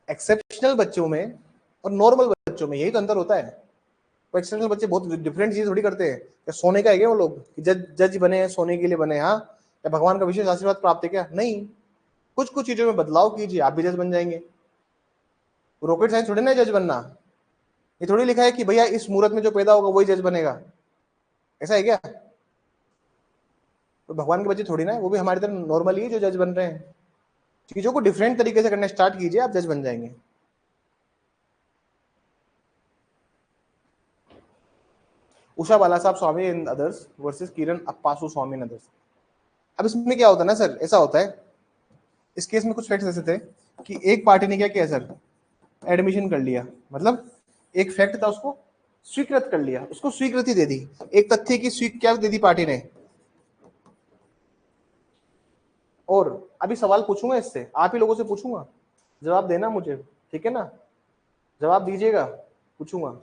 एक्सेप्शनल बच्चों में और नॉर्मल बच्चों में यही तो अंतर होता है। तो एक्सेप्शनल बच्चे बहुत डिफरेंट चीज थोड़ी करते हैं। क्या सोने का है क्या वो लोग कि जज बने हैं, सोने के लिए बने? हाँ, या भगवान का विशेष आशीर्वाद प्राप्त है क्या? नहीं। कुछ कुछ चीजों में बदलाव कीजिए, आप भी जज बन जाएंगे। रॉकेट साइंस थोड़ी ना जज बनना। ये थोड़ी लिखा है कि भैया इस मुहूर्त में जो पैदा होगा वही जज बनेगा, ऐसा है क्या? तो भगवान के बच्चे थोड़ी ना है, वो भी हमारी तरह नॉर्मली है जो जज बन रहे हैं। चीजों को डिफरेंट तरीके से करना स्टार्ट कीजिए, आप जज बन जाएंगे। Usha Bala Saheb Swami and others versus Kiran Appaso Swami and others. अब इसमें क्या होता है ना सर, ऐसा होता है इस केस में कुछ फैक्ट्स ऐसे थे कि एक पार्टी ने क्या किया सर, एडमिशन कर लिया, मतलब एक फैक्ट था उसको स्वीकृत कर लिया, उसको स्वीकृति दे दी, एक तथ्य की क्या दे दी पार्टी ने। और अभी सवाल पूछूंगा इससे, आप ही लोगों से पूछूंगा, जवाब देना मुझे, ठीक है ना? जवाब दीजिएगा, पूछूंगा।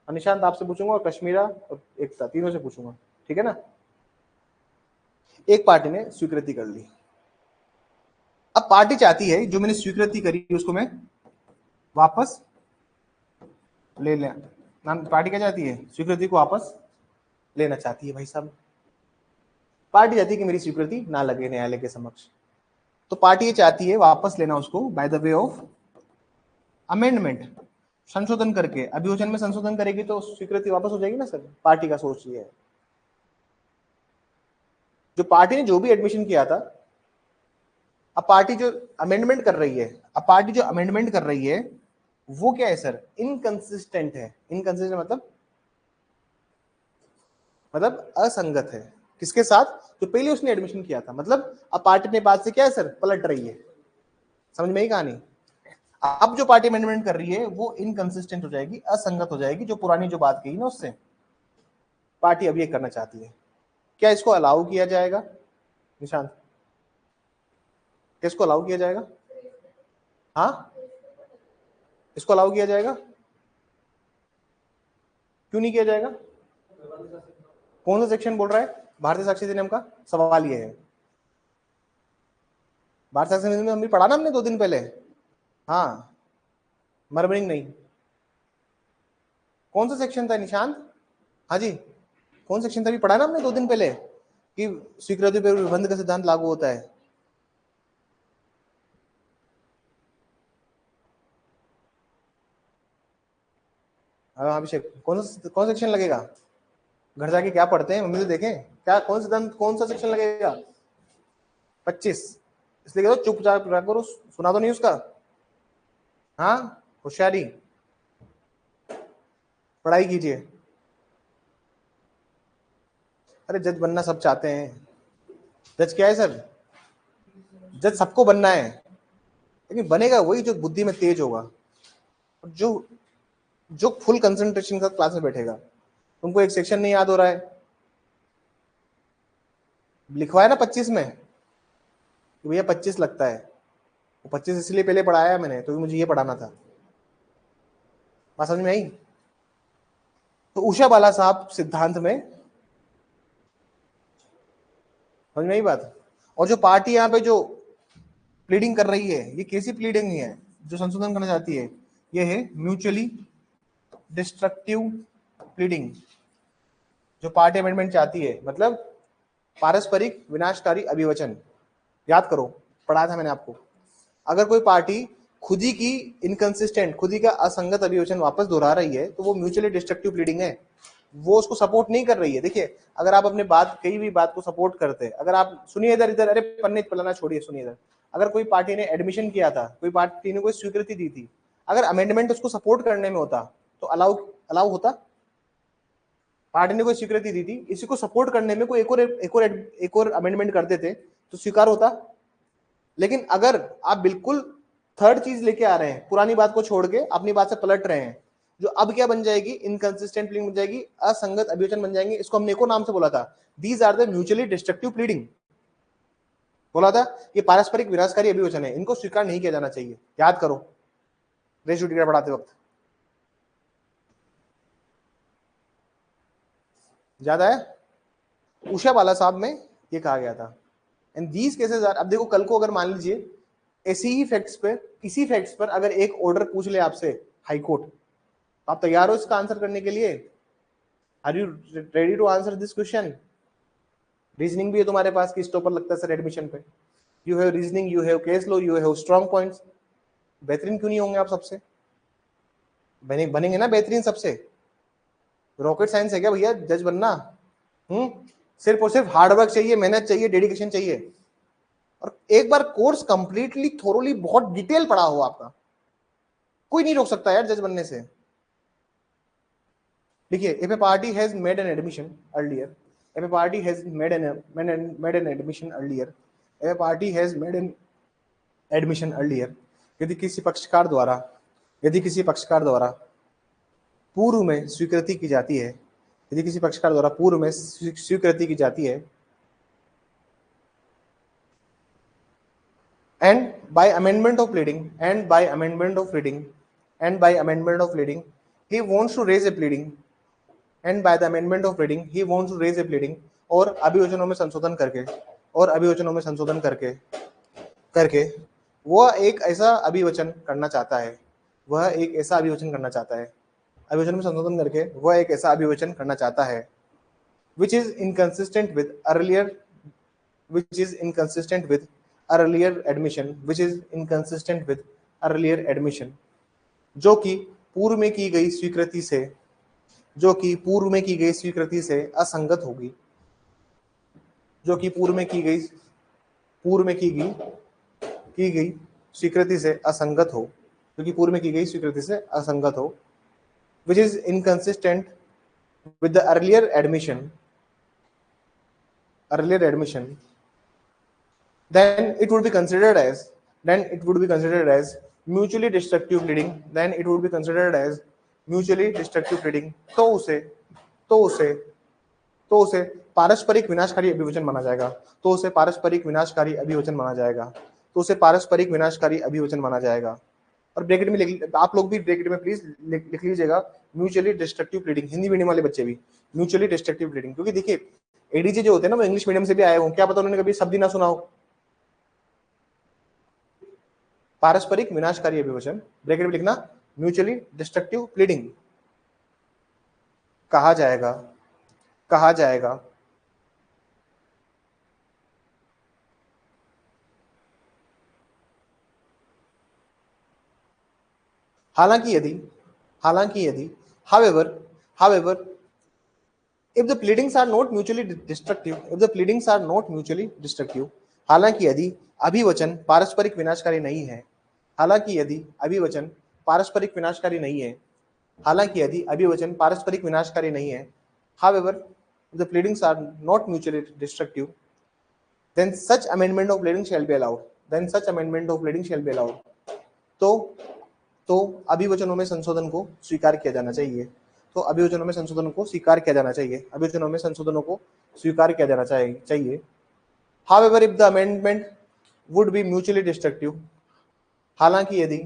निशांत आपसे पूछूंगा और कश्मीरा और एकता, तीनों से पूछूंगा, ठीक है ना? एक पार्टी ने स्वीकृति कर ली, अब पार्टी चाहती है जो मैंने स्वीकृति करी उसको मैं वापस ले लें। पार्टी क्या चाहती है? स्वीकृति को वापस लेना चाहती है भाई साहब। पार्टी चाहती है कि मेरी स्वीकृति ना लगे न्यायालय के समक्ष, तो पार्टी ये चाहती है वापस लेना उसको by the way of amendment, संशोधन करके। अभियोजन में संशोधन करेगी तो स्वीकृति वापस हो जाएगी ना सर। पार्टी का सोच ये है, जो पार्टी ने जो भी एडमिशन किया था, अब पार्टी जो अमेंडमेंट कर रही है, अब पार्टी जो अमेंडमेंट कर रही है वो क्या है सर? इनकंसिस्टेंट है। इनकंसिस्टेंट मतलब असंगत है। किसके साथ? जो पहले उसने एडमिशन किया था। मतलब अब पार्टी ने बात से क्या है सर, पलट रही है। समझ में ही कहानी? अब जो पार्टी अमेंडमेंट कर रही है वो इनकंसिस्टेंट हो जाएगी, असंगत हो जाएगी, जो पुरानी जो बात कही ना उससे। पार्टी अब ये करना चाहती है, क्या इसको अलाउ किया जाएगा निशांत? किसको अलाउ किया जाएगा? हाँ, इसको अलाउ किया जाएगा? क्यों नहीं किया जाएगा? कौन सा सेक्शन बोल रहा है? भारतीय साक्ष्य अधिनियम का सवाल ये है। भारतीय साक्ष्य अधिनियम में हमने पढ़ा ना, हमने 2 दिन पहले। हाँ, मर्मरिंग नहीं। कौन सा सेक्शन था निशांत? हाँ जी, कौन सेक्शन था? भी पढ़ा ना हमने 2 दिन पहले कि स्वीकृति पर विबंध का सिद्धांत लागू होता है। अभिषेक, कौन सा सेक्शन लगेगा? घर जाके क्या पढ़ते हैं, मम्मी से देखें क्या, कौन सा सेक्शन लगेगा? 25। इसलिए कहो चुपचाप करो, सुना तो नहीं उसका? हाँ, होशियारी, पढ़ाई कीजिए। अरे जज बनना सब चाहते हैं। जज क्या है सर? जज सबको बनना है, लेकिन बनेगा वही जो बुद्धि में तेज होगा, जो जो फुल कंसंट्रेशन का क्लास में बैठेगा। तुमको एक सेक्शन नहीं याद हो रहा है, लिखवाया ना 25 में कि भैया 25 लगता है, वो 25 इसलिए पहले पढ़ाया मैंने तो मुझे ये पढ़ाना था। बात समझ में आई? तो उषा बाला साहब सिद्धांत में, समझ में आई बात? और जो पार्टी यहाँ पे जो प्लीडिंग कर रही है, ये कैसी प्लीडिंग है जो संशोधन करना चाहती है? ये है म्यूचुअली डिस्ट्रक्टिव प्लीडिंग। जो पार्टी अमेंडमेंट चाहती है मतलब पारस्परिक विनाशकारी अभिवचन। याद करो, पढ़ा था मैंने आपको। अगर कोई पार्टी खुद ही की इनकंसिस्टेंट, खुद ही का असंगत अभिवचन वापस दोहरा रही है तो वो म्यूचुअली डिस्ट्रक्टिव प्लीडिंग है, वो उसको सपोर्ट नहीं कर रही है। देखिए, अगर आप अपने बात कई भी बात को सपोर्ट करते हैं, अगर आप सुनिए इधर इधर, अरे पन्ने पलाना छोड़िए, सुनिए इधर। अगर कोई पार्टी ने एडमिशन किया था, कोई पार्टी ने कोई स्वीकृति दी थी, अगर अमेंडमेंट उसको सपोर्ट करने में होता तो अलाउ होता? पार्टी ने कोई स्वीकृति दी थी, इसी को सपोर्ट करने में कोई एक और अमेंडमेंट कर देते तो स्वीकार होता। लेकिन अगर आप बिल्कुल थर्ड चीज लेके आ रहे हैं, पुरानी बात को छोड़ के अपनी बात से पलट रहे हैं, जो अब क्या बन जाएगी, इनकंसिस्टेंट प्लीडिंग बन जाएगी, असंगत अभिवचन बन जाएंगे। इसको हमने एको नाम से बोला था, these are the mutually destructive pleading. बोला था ये पारस्परिक विनाशकारी अभिवचन है, इनको स्वीकार नहीं किया जाना चाहिए। याद करो रेशियो डिग्री बढ़ाते वक्त, ज्यादा है। उषा बाला साहब में ये कहा गया था। एंड दीज केसेस आर, अब देखो कल को अगर मान लीजिए ऐसी ही फैक्ट्स पे, इसी फैक्ट्स पर अगर एक ऑर्डर पूछ ले आपसे हाई कोर्ट, आप तैयार हो इसका आंसर करने के लिए? Are you ready to answer this question? Reasoning भी है तुम्हारे पास कि स्टॉपर लगता है सर एडमिशन पे, you have reasoning, you have case law, you have strong points. बेहतरीन क्यों नहीं होंगे आप सबसे? बनेंगे ना बेहतरीन सबसे। रॉकेट साइंस है क्या भैया जज बनना? सिर्फ और सिर्फ हार्डवर्क चाहिए, मेहनत चाहिए, डेडिकेशन चाहिए, और एक बार कोर्स कंप्लीटली थोरोली बहुत डिटेल पढ़ा हो आपका, कोई नहीं रोक सकता यार जज बनने से। देखिए, if A party has made an admission earlier, if a party has made an admission earlier, if a party has made an admission earlier, यदि किसी पक्षकार द्वारा पूर्व में स्वीकृति की जाती है, यदि किसी पक्षकार द्वारा पूर्व में स्वीकृति की जाती है, and by amendment of pleading he wants to raise a pleading, and by the amendment of pleading he wants to raise a pleading, और अभियोजनों में संशोधन करके वह एक ऐसा अभिवचन करना चाहता है, अभिवचन में संशोधन करके वह एक ऐसा अभिवचन करना चाहता है which is inconsistent with earlier admission, जो कि पूर्व में की गई स्वीकृति से असंगत होगी, जो कि पूर्व में की गई स्वीकृति से असंगत हो, which is inconsistent with the earlier admission, then it would be considered as mutually destructive pleading, तो उसे पारस्परिक विनाशकारी अभिवचन माना जाएगा, और ब्रैकेट में आप लोग भी ब्रैकेट में प्लीज लिख लीजिएगा mutually destructive pleading, Hindi medium वाले बच्चे भी म्यूचुअली डिस्ट्रक्टिव प्लीडिंग, क्योंकि देखिए एडीजे जो होते हैं ना वो इंग्लिश मीडियम से भी आए हो, क्या पता उन्होंने कभी शब्द ही ना सुना हो। पारस्परिक विनाशकारी अभिवचन, ब्रैकेट में लिखना म्यूचुअली डिस्ट्रक्टिव प्लीडिंग कहा जाएगा हालांकि यदि however if the pleadings are not mutually destructive, हालांकि यदि अभिवचन पारस्परिक विनाशकारी नहीं है, however if the pleadings are not mutually destructive, then such amendment of pleading shall be allowed, तो अभिवचनों में संशोधन को स्वीकार किया जाना चाहिए, however if the amendment would be mutually destructive, हालांकि यदि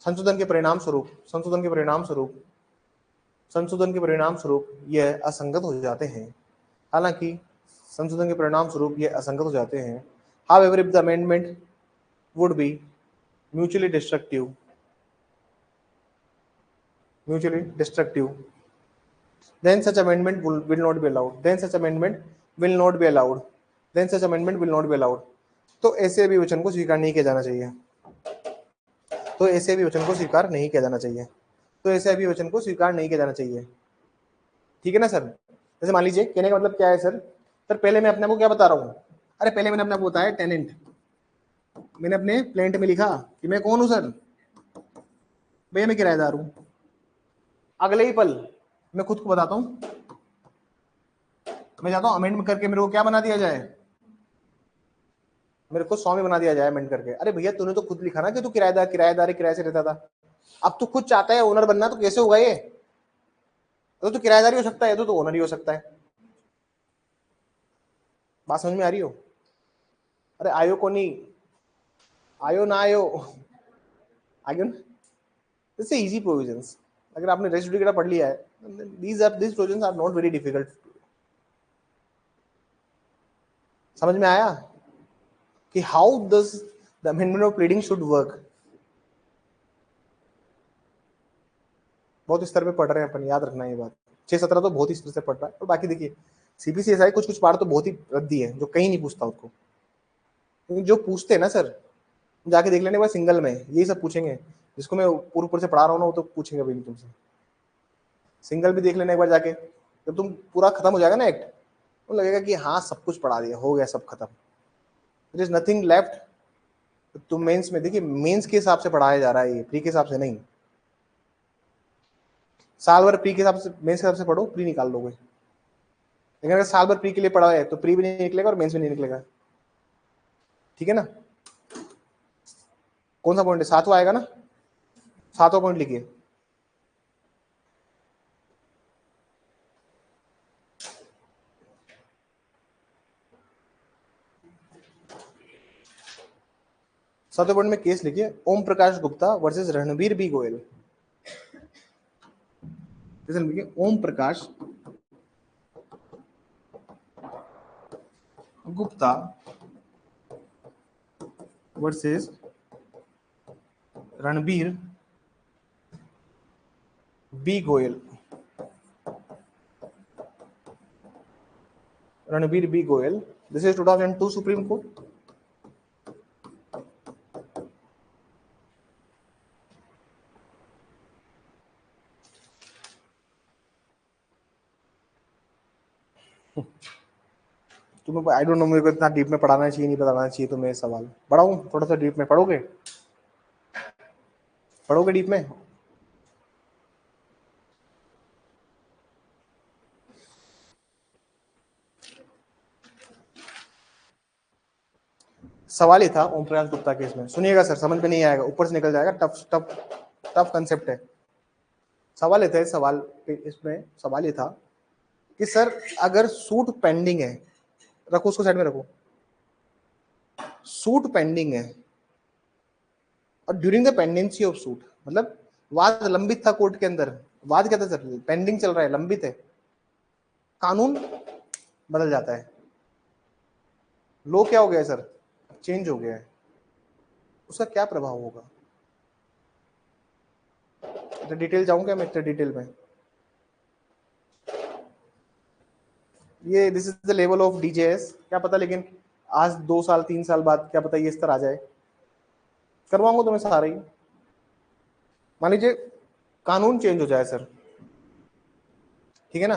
संशोधन के परिणाम स्वरूप यह असंगत हो जाते हैं, however if the amendment would be mutually destructive, then such amendment will not be allowed, तो ऐसे अभिवचन को स्वीकार नहीं किया जाना चाहिए, ठीक है ना सर? जैसे मान लीजिए, कहने का मतलब क्या है सर पहले मैं अपने को क्या बता रहा हूँ, अरे पहले मैंने अपने को बताया टेनेंट, मैंने अपने प्लेंट में लिखा कि मैं कौन हूं सर, भैया मैं किराएदार हूं, अगले ही पल मैं खुद को बताता हूं, मैं चाहता हूं अमेंड करके मेरे को क्या बना दिया जाए, मेरे को 100 में बना दिया जाए अमेंड करके। अरे भैया तूने तो खुद लिखा ना कि तू किराएदार किराएदार किराए से रहता था, अब तू खुद चाहता है ओनर बनना, तो कैसे होगा ये? तो किराएदार ही हो सकता है, तो ओनर ही हो सकता है। बात समझ में आ रही हो? अरे आयो को नहीं, आयो ना आयो, आगे ना, इससे इजी प्रोविजंस। अगर आपने रेस्ट वगैरह पढ़ लिया है, these provisions are not very difficult. समझ में आया कि how does the amendment of pleading should work? बहुत स्तर पे पढ़ रहे हैं अपन, याद रखना ये बात। 6-17 तो बहुत ही स्तर से पढ़ रहा है, और बाकी देखिए सीपीसीएसआई कुछ कुछ पार्ट तो बहुत ही रद्दी है, जो कहीं नहीं पूछता उसको। क्योंकि जो पूछते हैं ना सर, जाके देख लेने के बाद सिंगल में यही सब पूछेंगे, जिसको मैं ऊपर से पढ़ा रहा हूँ ना, वो तो पूछेंगे भाई तुमसे। सिंगल भी देख लेने एक बार जाके, जब तुम पूरा खत्म हो जाएगा ना एक्ट, तो लगेगा कि हाँ सब कुछ पढ़ा दिया, हो गया सब खत्म, देयर इज नथिंग लेफ्ट। तुम मेंस में देखिए, मेंस के हिसाब से पढ़ाया जा रहा है ये, प्री के हिसाब से नहीं। साल भर प्री के हिसाब से, मेंस के हिसाब से पढ़ो, प्री निकाल लोगे। लेकिन अगर साल भर प्री के लिए पढ़ा है तो प्री भी नहीं निकलेगा और मेंस भी नहीं निकलेगा। ठीक है ना? कौन सा पॉइंट है? 7वां आएगा ना? 7वां पॉइंट लिखिए। सातवें पॉइंट में केस लिखिए, ओम प्रकाश गुप्ता वर्सेस रणबीर बी गोयल। लिखिए Om Prakash Gupta versus Ranbir B Goyal. Ranbir B Goyal, this is 2002 supreme court. तुम्हें आई डोंट नो, मेरे को इतना डीप में पढ़ाना चाहिए नहीं पढ़ाना चाहिए, तो मैं सवाल पढ़ाऊं थोड़ा सा डीप में? पढ़ोगे? पढ़ोगे डीप में? सवाल ही था ओम प्रकाश गुप्ता केस में, सुनिएगा सर, समझ में नहीं आएगा, ऊपर से निकल जाएगा, टफ टफ टफ कंसेप्ट है। सवाल ये था, सवाल इसमें सवाल ये था कि सर अगर सूट पेंडिंग है, रखो उसको साइड में रखो, सूट पेंडिंग है और during the pendency of suit, मतलब वाद लंबित था कोर्ट के अंदर, वाद क्या था सर? पेंडिंग चल रहा है, लंबित है, कानून बदल जाता है, लो क्या हो गया है सर? चेंज हो गया है, उसका क्या प्रभाव होगा? तो डिटेल जाऊंगा मैं, इतना डिटेल में ये this is the level of DJS, क्या पता, लेकिन आज 2 साल 3 साल बाद क्या पता ये स्तर आ जाए। करवाऊंगा तो मैं सारा ही, मान लीजिए कानून चेंज हो जाए सर, ठीक है ना?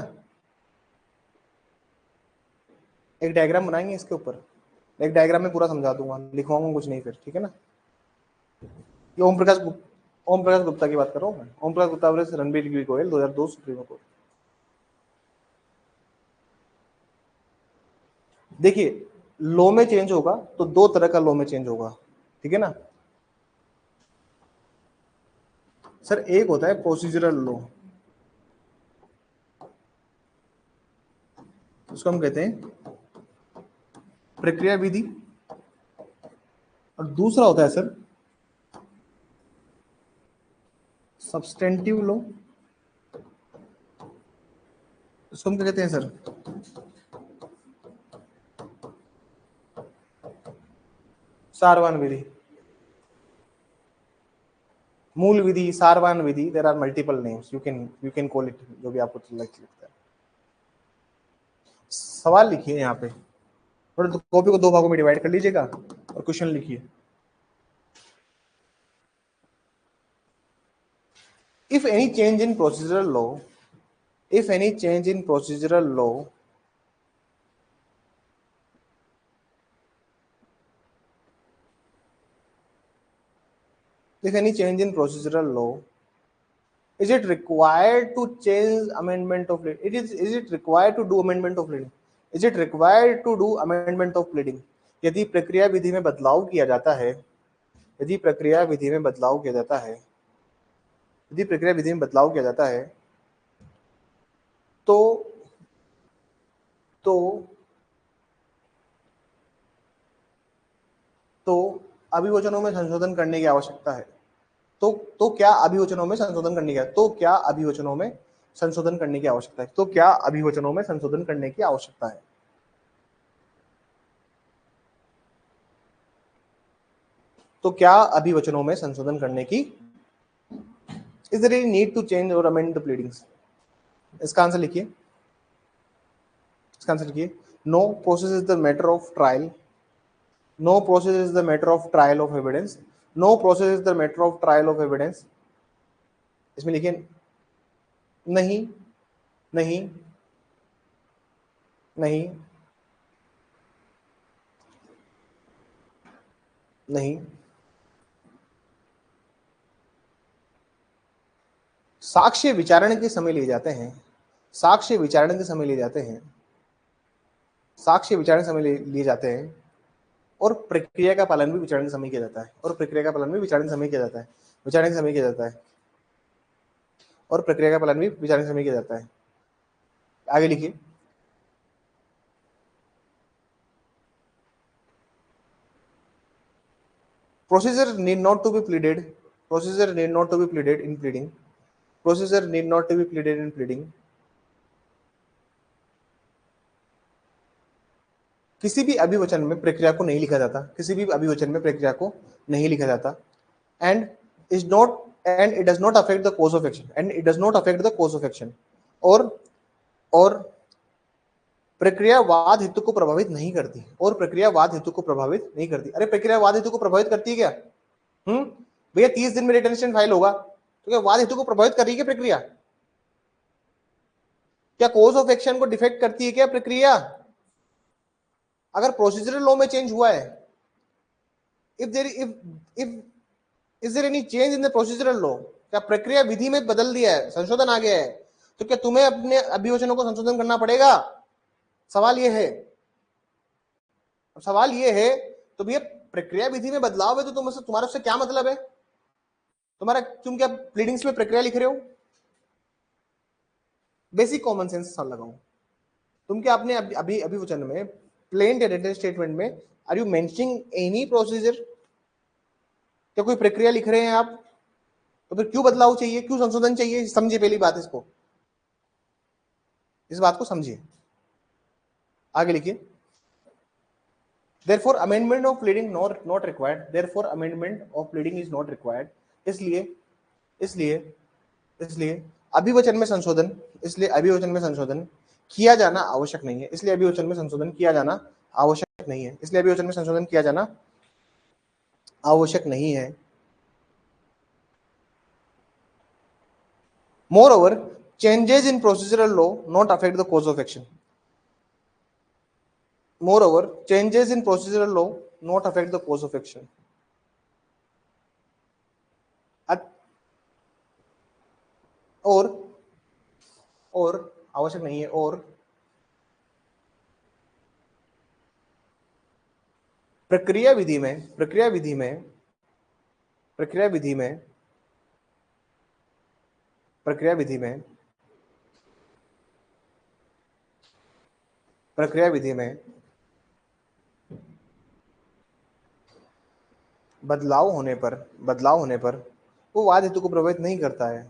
एक डायग्राम बनाएंगे इसके ऊपर, एक डायग्राम में पूरा समझा दूंगा, लिखवाऊंगा कुछ नहीं फिर, ठीक है ना? ये ओम प्रकाश गुप्ता की बात कर रहा हूँ मैं, Om Prakash Gupta versus Ranbir Goyal 2002 supreme court. देखिए लॉ में चेंज होगा तो 2 तरह का लॉ में चेंज होगा, ठीक है ना सर? एक होता है प्रोसीजरल लॉ, उसको हम कहते हैं प्रक्रिया विधि, और दूसरा होता है सर सब्सटेंटिव लॉ, उसको हम क्या कहते हैं सर? सारवान विधि, मूल विधि, सारवान विधि, there are multiple names, you can call it, जो भी आपको लगता है। सवाल लिखिए यहाँ पे, थोड़ा कॉपी को 2 भागों में डिवाइड कर लीजिएगा और क्वेश्चन लिखिए। If any change in procedural law, if any change in procedural law if any change in procedural law, is it required to change amendment of pleading? Is it required to do amendment of pleading? Is it required to do amendment of pleading? यदि प्रक्रिया विधि में बदलाव किया जाता है, यदि प्रक्रिया विधि में बदलाव किया जाता है, यदि प्रक्रिया विधि में बदलाव किया जाता है तो तो तो अभिवचनों में संशोधन करने की आवश्यकता है। तो क्या अभिवचनों में संशोधन करने की, तो क्या अभिवचनों में संशोधन करने की आवश्यकता है, तो क्या अभिवचनों में संशोधन करने की आवश्यकता है। तो क्या अभिवचनों में संशोधन करने की, is there any need to change और अमेंड द प्लीडिंग्स। इसका आंसर लिखिए, इसका आंसर लिखिए, no process is the matter of trial, no process is the matter of trial of evidence, no process is the matter of trial of evidence. इसमें लिखिए नहीं, नहीं, नहीं, नहीं, साक्ष्य विचारण के समय लिए जाते हैं, साक्ष्य विचारण के समय लिए जाते हैं, साक्ष्य विचारण के समय लिए जाते हैं, और प्रक्रिया का पालन भी विचारण के समय किया जाता है, और प्रक्रिया का पालन भी विचारण के समय किया जाता है, विचारण के समय किया जाता है, और प्रक्रिया का पालन भी विचारण के समय किया जाता है। आगे लिखिए, procedure need not to be pleaded, procedure need not to be pleaded in pleading, procedure need not to be pleaded in pleading। किसी भी अभिवचन में प्रक्रिया को नहीं लिखा जाता, किसी भी अभिवचन में प्रक्रिया को नहीं लिखा जाता, and is not, and it does not affect the course of action, and it does not affect the course of action, और प्रक्रिया वाद हेतु को प्रभावित नहीं करती, और प्रक्रिया वाद हेतु को प्रभावित नहीं करती। अरे प्रक्रिया वाद हेतु को प्रभावित करती है क्या? भैया 30 दिन में रिटर्न स्टैंड फाइल होगा, तो क्या वाद हेतु को प्रभावित कर रही है प्रक्रिया? क्या कोर्स ऑफ एक्शन को डिफेक्ट करती है क्या प्रक्रिया? अगर प्रोसीजरल लॉ में चेंज हुआ है, if is there any change in the procedural law, क्या प्रक्रिया विधि में बदल दिया है, संशोधन आ गया है, तो क्या तुम्हें अपने अभिवचनों को संशोधन करना पड़ेगा? सवाल ये है, सवाल ये है, तो भैया प्रक्रिया विधि में बदलाव है तो तुम्हारा उससे क्या मतलब है? तुम क्या प्लीडिंग्स में प्रक्रिया लिख रहे हो? बेसिक कॉमन सेंस लगाओ। तुम क्या अपने अभिवचन में प्लेन रिटन स्टेटमेंट में are you mentioning any procedure? क्या कोई प्रक्रिया लिख रहे हैं आप? तो फिर क्यों बदलाव चाहिए, क्यों संशोधन चाहिए? समझिए पहली बात, इसको, इस बात को समझिए। आगे लिखिए, therefore amendment of pleading not required, therefore amendment of pleading is not required। इसलिए इसलिए इसलिए अभिवचन में संशोधन, इसलिए अभिवचन में संशोधन किया जाना आवश्यक नहीं है, इसलिए अभिवचन में संशोधन किया जाना आवश्यक नहीं है, इसलिए अभिवचन में संशोधन किया जाना आवश्यक नहीं है। Moreover, changes in procedural law not affect the course of action, moreover changes in procedural law not affect the course of action। और आवश्यक नहीं है, और प्रक्रिया विधि में प्रक्रिया विधि में प्रक्रिया विधि में प्रक्रिया विधि में प्रक्रिया विधि में बदलाव होने पर वो वाद हेतु को प्रभावित नहीं करता है,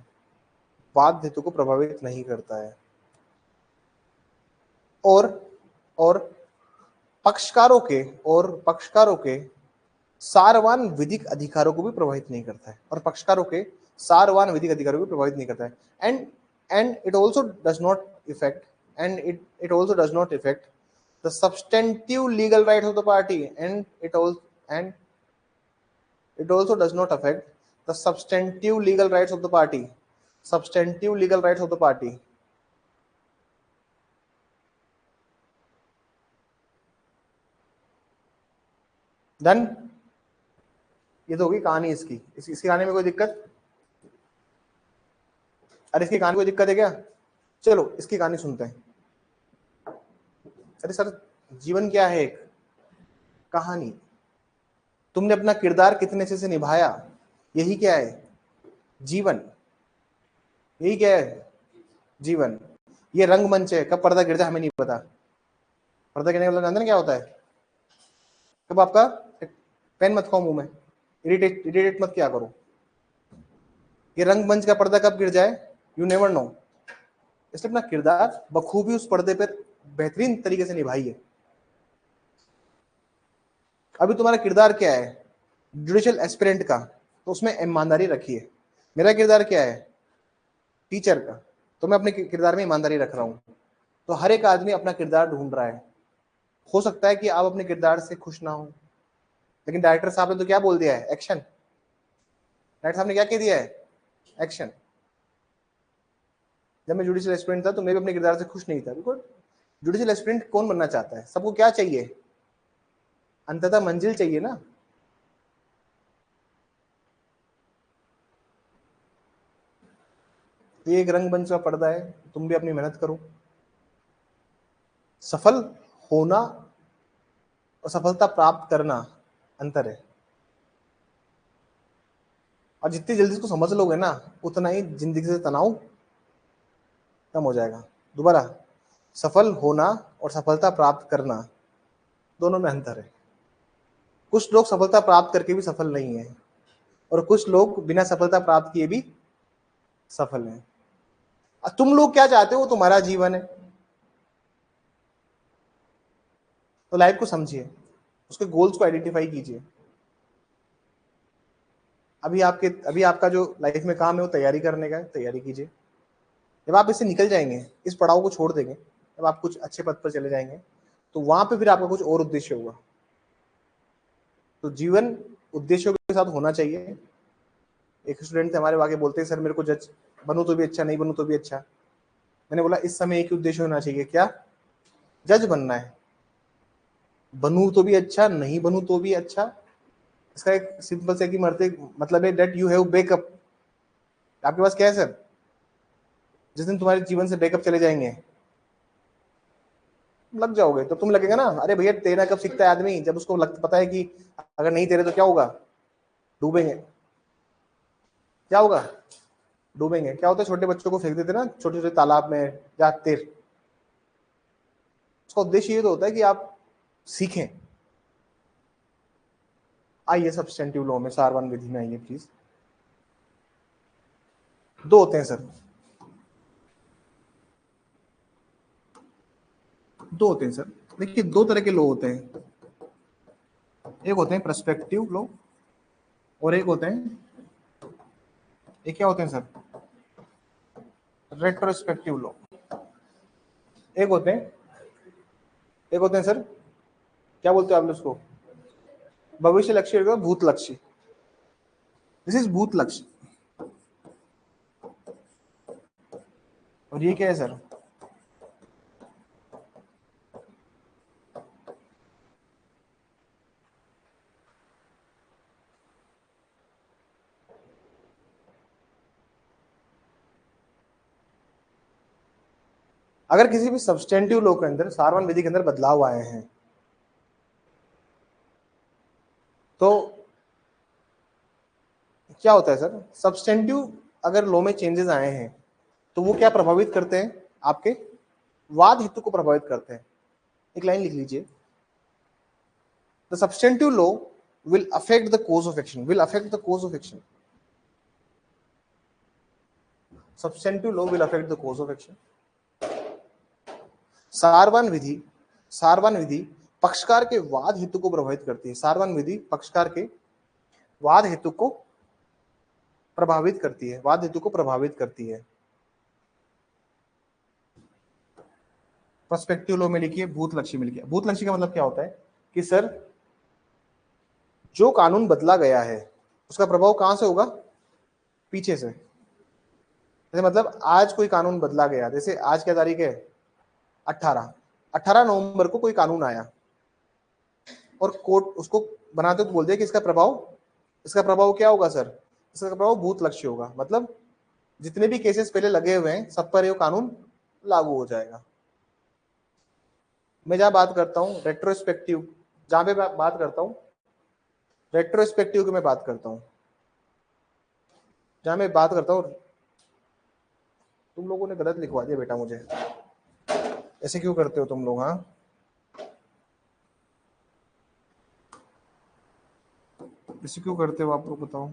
वाद हेतु को प्रभावित नहीं करता है, और पक्षकारों के सारवान विधिक अधिकारों को भी प्रभावित नहीं करता है, और पक्षकारों के सारवान विधिक अधिकारों को प्रभावित नहीं करता है। And it also does not effect, and it also does not effect the substantive legal rights of the party, and it also does not affect the substantive legal rights of the party, substantive legal rights of the party। Done. ये तो होगी कहानी इसकी कहानी में कोई दिक्कत? अरे इसकी कहानी कोई दिक्कत है क्या? चलो इसकी कहानी सुनते हैं। अरे सर जीवन क्या है? एक कहानी। तुमने अपना किरदार कितने अच्छे से निभाया, यही क्या है, जीवन। यही क्या है, जीवन। ये रंगमंच है, कब पर्दा गिर जाए हमें नहीं पता। पर्दा गिरने का मतलब जानते ना क्या होता है, कब आपका, पेन मत खाओ मुंह में, इरिटेट मत क्या करो। ये रंगमंच का पर्दा कब गिर जाए, यू नेवर नो। इसलिए अपना किरदार बखूबी उस पर्दे पर बेहतरीन तरीके से निभाइए। अभी तुम्हारा किरदार क्या है, जुडिशियल एस्पिरेंट का, तो उसमें ईमानदारी रखिए। मेरा किरदार क्या है, टीचर का, तो मैं अपने किरदार में ईमानदारी रख रहा हूं। तो हर एक आदमी अपना किरदार ढूंढ रहा है। हो सकता है कि आप अपने किरदार से खुश ना हो, लेकिन डायरेक्टर साहब ने तो क्या बोल दिया है, एक्शन। डायरेक्टर साहब ने क्या कह दिया है, एक्शन। जब मैं जुडिशियल एस्पिरेंट था तो मैं भी अपने किरदार से खुश नहीं था, बिकॉज जुडिशियल एस्पिरेंट कौन बनना चाहता है, सबको क्या चाहिए, अंततः मंजिल चाहिए ना। ये एक रंगमंच का पर्दा है, तुम भी अपनी मेहनत करो। सफल होना और सफलता प्राप्त करना अंतर है। और जितनी जल्दी इसको समझ लोगे ना, उतना ही जिंदगी से तनाव कम हो जाएगा। दोबारा, सफल होना और सफलता प्राप्त करना, दोनों में अंतर है। कुछ लोग सफलता प्राप्त करके भी सफल नहीं है, और कुछ लोग बिना सफलता प्राप्त किए भी सफल हैं। तुम लोग क्या चाहते हो, वो तुम्हारा जीवन है। तो लाइफ को समझिए, उसके गोल्स को आइडेंटिफाई कीजिए। अभी आपका जो लाइफ में काम है वो तैयारी करने का है, तैयारी कीजिए। जब आप इससे निकल जाएंगे, इस पड़ाव को छोड़ देंगे, जब आप कुछ अच्छे पद पर चले जाएंगे, तो वहां पे फिर आपका कुछ और उद्देश्य होगा। तो जीवन उद्देश्यों के साथ होना चाहिए। एक स्टूडेंट थे हमारे, आगे बोलते हैं सर मेरे को जज बनूं तो भी अच्छा, नहीं बनूं तो भी अच्छा। मैंने बोला इस समय एक ही उद्देश्य होना चाहिए, क्या, जज बनना है। बनूं तो भी अच्छा, नहीं बनूं तो भी अच्छा। इसका एक सिंपल से मतलब है दैट यू हैव बैकअप। आपके पास क्या है सर, जिस दिन तुम्हारे जीवन से बैकअप चले जाएंगे, लग जाओगे तो तुम लगेगा ना, अरे भैया तैरना कब सीखता है आदमी, जब उसको पता है कि अगर नहीं तैरे तो क्या होगा, डूबेंगे। क्या होगा, डूबेंगे। क्या होता है, छोटे बच्चों को फेंक देते ना छोटे छोटे तालाब में, जा तैर। उसका उद्देश्य ये तो होता है कि आप सीखें। आइए सब्सटेंटिव लॉ में, सारवान विधि में आइए प्लीज। दो होते हैं सर, दो होते हैं सर। देखिए दो तरह के लॉ होते हैं, एक होते हैं पर्सपेक्टिव लॉ और एक होते हैं, एक क्या होते हैं सर, रेट्रोस्पेक्टिव लॉ। एक होते हैं, एक होते हैं सर, क्या बोलते हो आप उसको, भविष्य लक्ष्य और भूत लक्ष्य। दिस इज भूत लक्ष्य। और ये क्या है सर, अगर किसी भी सब्सटेंटिव लॉ के अंदर, सारवान विधि के अंदर बदलाव आए हैं, तो क्या होता है सर, सब्सटेंटिव अगर लॉ में चेंजेस आए हैं तो वो क्या प्रभावित करते हैं, आपके वाद हेतु को प्रभावित करते हैं। एक लाइन लिख लीजिए, the substantive law will affect the course of action, will affect the course of action. Substantive law will affect the course of action. सारवान विधि, सारवान विधि पक्षकार के वाद हेतु को प्रभावित करती है। सारवान विधि पक्षकार के वाद हेतु को प्रभावित करती है, वाद हेतु को प्रभावित करती है। पर्सपेक्टिव लॉ में लिखिए, भूत लक्ष्य में लिखिए। भूत लक्ष्य का मतलब क्या होता है कि सर जो कानून बदला गया है उसका प्रभाव कहां से होगा, पीछे से। जैसे मतलब आज कोई कानून बदला गया, जैसे आज क्या तारीख है, 18 नवंबर को कोई कानून आया और कोर्ट उसको बनाते तो बोल दिया कि इसका प्रभाव क्या होगा सर, इसका प्रभाव भूत लक्ष्य होगा। मतलब जितने भी केसेस पहले लगे हुए हैं सब पर ये कानून लागू हो जाएगा। मैं जहां बात करता हूं रेट्रोस्पेक्टिव, जहां पे मैं बात करता हूं रेट्रोस्पेक्टिव की, मैं बात करता हूं, जहां मैं बात करता हूं, तुम लोगों ने गलत लिखवा दिया बेटा मुझे, ऐसे क्यों करते हो तुम लोग? हाँ, ऐसे क्यों करते हो आप लोग, बताओ।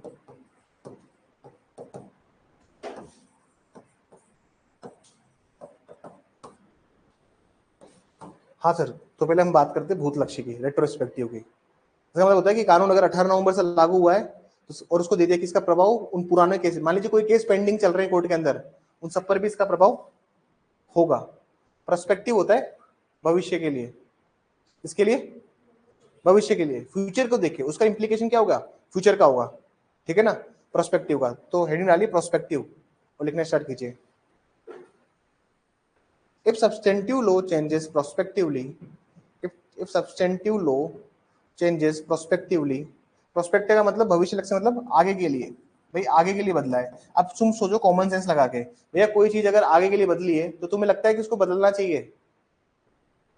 हाँ सर, तो पहले हम बात करते हैं भूतलक्षी की, रेट्रोस्पेक्टिव की। इसका मतलब होता है कि कानून अगर 18 नवंबर से लागू हुआ है तो और उसको दे दिया कि इसका प्रभाव उन पुराने केस, मान लीजिए कोई केस पेंडिंग चल रहे हैं कोर्ट के अंदर, उन सब पर भी इसका प्रभाव होगा। पर्सपेक्टिव होता है भविष्य के लिए, इसके लिए भविष्य के लिए, फ्यूचर को देखिए, उसका इंप्लीकेशन क्या होगा, फ्यूचर का होगा, ठीक है ना, प्रोस्पेक्टिव का। तो हेडिंग डालिए प्रोस्पेक्टिव और लिखना स्टार्ट कीजिए। If substantive law changes prospectively, if substantive law changes prospectively, prospective का मतलब भविष्य लक्ष्य, मतलब आगे के लिए, भाई आगे के लिए बदला है। अब तुम सोचो कॉमन सेंस लगा के, भैया कोई चीज अगर आगे के लिए बदली है तो तुम्हें लगता है कि उसको बदलना चाहिए।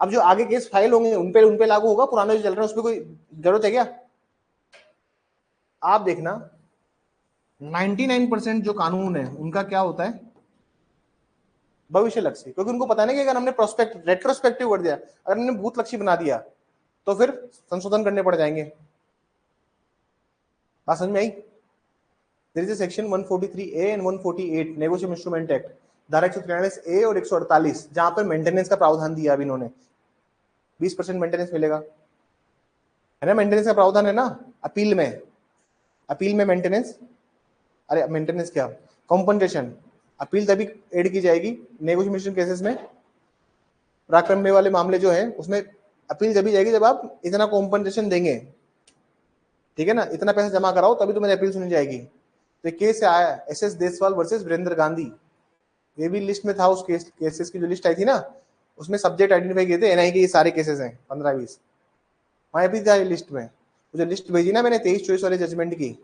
अब जो आगे केस फाइल होंगे उन पे लागू होगा, पुराने जो चल रहे हैं उस पर कोई जरूरत है क्या? आप देखना 99% जो कानून है उनका क्या होता है, भविष्य लक्ष्य, क्योंकि उनको पता नहीं कि अगर हमने प्रोस्पेक्ट रेट्रोस्पेक्टिव कर दिया, अगर हमने भूत लक्ष्य बना दिया तो फिर संशोधन करने पड़ जाएंगे। बात समझ में आई? There is a section 143A and 148 negotiation instrument act, धारा 143A और 148, जहां पर मेंटेनेंस का प्रावधान दिया अभी इन्होंने, 20% मेंटेनेंस मिलेगा, है ना, मेंटेनेंस का प्रावधान है ना। अपील में मेंटेनेंस, अरे मेंटेनेंस क्या, कॉम्पनसेशन, अपील तभी एड की जाएगी नेगोशिएशन केसेस में, पराक्रम में वाले मामले जो है उसमें अपील जब जाएगी जब आप इतना कॉम्पनसेशन देंगे, ठीक है ना, इतना पैसा जमा कराओ तभी तुम्हें अपील सुनी जाएगी। तो केस आया SS देसवाल वर्सेस वीरेंद्र गांधी, ये भी लिस्ट में था, उस केसेस की जो लिस्ट आई थी ना, उसमें सब्जेक्ट आइडेंटिफाई किए थे NI के, ये सारे केसेस हैं 15-20, वहां भी था लिस्ट में। जो लिस्ट भेजी ना मैंने 23-24 वाले जजमेंट की,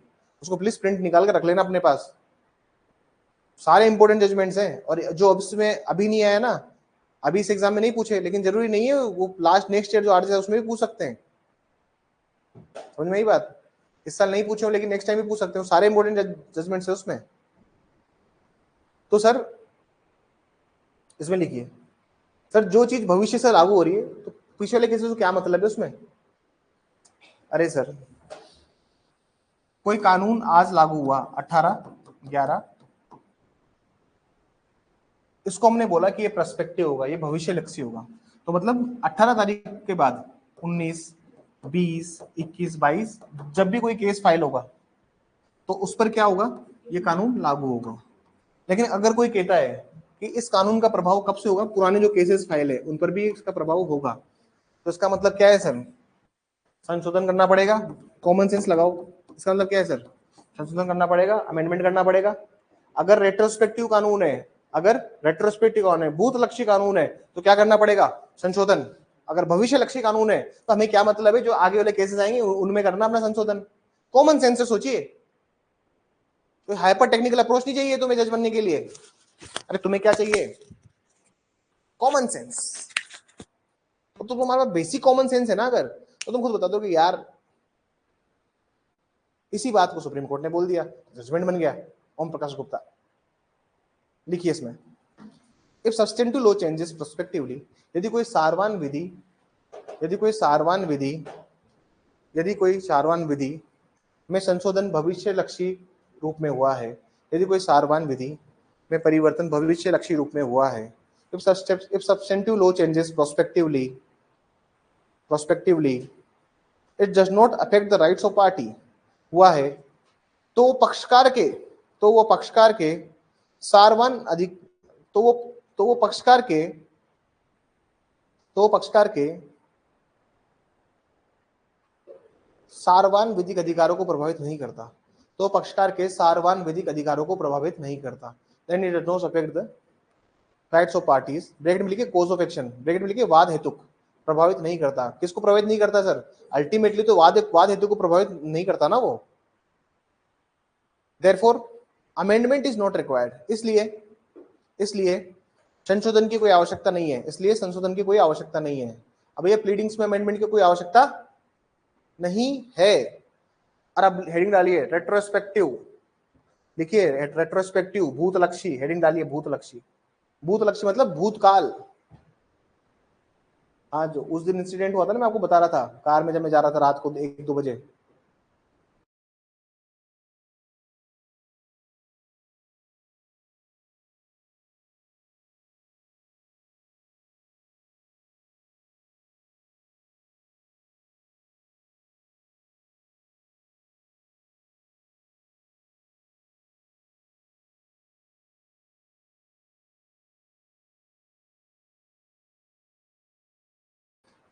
उसको प्लीज प्रिंट निकाल कर रख लेना अपने पास, सारे इंपॉर्टेंट जजमेंट्स हैं। और जो अब इसमें अभी नहीं आया ना, अभी इस एग्जाम में नहीं पूछे, लेकिन जरूरी नहीं है वो लास्ट नेक्स्ट ईयर जो आर उसमें भी पूछ सकते हैं, समझ में आई बात? इस साल नहीं पूछे लेकिन नेक्स्ट टाइम भी पूछ सकते हो, सारे इंपॉर्टेंट जजमेंट्स है उसमें। तो सर इसमें लिखिए, सर जो चीज भविष्य से लागू हो रही है तो पिछले वाले केसेस को क्या मतलब है उसमें? अरे सर कोई कानून आज लागू हुआ 18/11, इसको हमने बोला कि ये पर्सपेक्टिव होगा, ये भविष्य लक्ष्य होगा, तो मतलब 18 तारीख के बाद 19, 20, 21, 22 जब भी कोई केस फाइल होगा तो उस पर क्या होगा, ये कानून लागू होगा। लेकिन अगर कोई कहता है कि इस कानून का प्रभाव कब से होगा, पुराने जो केसेस फाइल है उन पर भी इसका प्रभाव होगा, तो इसका मतलब क्या है सर, संशोधन करना पड़ेगा। कॉमन सेंस लगाओ, इसका मतलब क्या है सर, संशोधन करना पड़ेगा, अमेंडमेंट करना पड़ेगा। अगर रेट्रोस्पेक्टिव कानून है, अगर रेट्रोस्पेक्टिव कानून है, भूत लक्ष्य कानून है, तो क्या करना पड़ेगा, संशोधन। अगर भविष्य लक्ष्य कानून है तो हमें क्या मतलब है, जो आगे वाले केसेस आएंगे उनमें करना अपना संशोधन। कॉमन सेंस से सोचिए, तो हाइपर टेक्निकल अप्रोच नहीं चाहिए तुम्हें जज बनने के लिए। अरे तुम्हें क्या चाहिए, कॉमन सेंस। तो तुम्हारा बेसिक कॉमन सेंस है ना, अगर तो तुम खुद बता दो कि यार इसी बात को सुप्रीम कोर्ट ने बोल दिया, जजमेंट बन गया, ओम प्रकाश गुप्ता। लिखिए इसमें, if substantive law changes prospectively, यदि कोई सारवान विधि, यदि कोई सारवान विधि, यदि कोई सारवान विधि में संशोधन भविष्य लक्ष्य रूप में हुआ है, यदि कोई सारवान विधि में परिवर्तन भविष्य लक्ष्य रूप में हुआ है, if substantive law changes prospectively it does not affect the rights of party हुआ है, तो पक्षकार के, तो वो पक्षकार के सारवान अधिक, तो वो पक्षकार के, तो वो पक्षकार के सारवान विधिक अधिकारों को प्रभावित नहीं करता, तो पक्षकार के सारवान विधिक अधिकारों को प्रभावित नहीं करता। Then it does not affect the rights of parties, bracket में लिखिए कोज ऑफ एक्शन, ब्रैकेट में लिखिए वाद हेतुक, प्रभावित नहीं करता। किसको प्रभावित नहीं करता सर, अल्टीमेटली तो वाद हेतु को प्रभावित नहीं करता ना वो। Therefore amendment is not required, इसलिए संशोधन की कोई आवश्यकता नहीं है, इसलिए संशोधन की कोई आवश्यकता नहीं है। अब ये प्लीडिंग्स में अमेंडमेंट की कोई आवश्यकता नहीं है। और अब हेडिंग डालिए रेट्रोस्पेक्टिव, लिखिए रेट्रोस्पेक्टिव भूतलक्षी, हेडिंग डालिए भूतलक्षी। भूतलक्षी मतलब भूतकाल। हाँ, जो उस दिन इंसिडेंट हुआ था ना, मैं आपको बता रहा था कार में जब मैं जा रहा था रात को 1-2 बजे।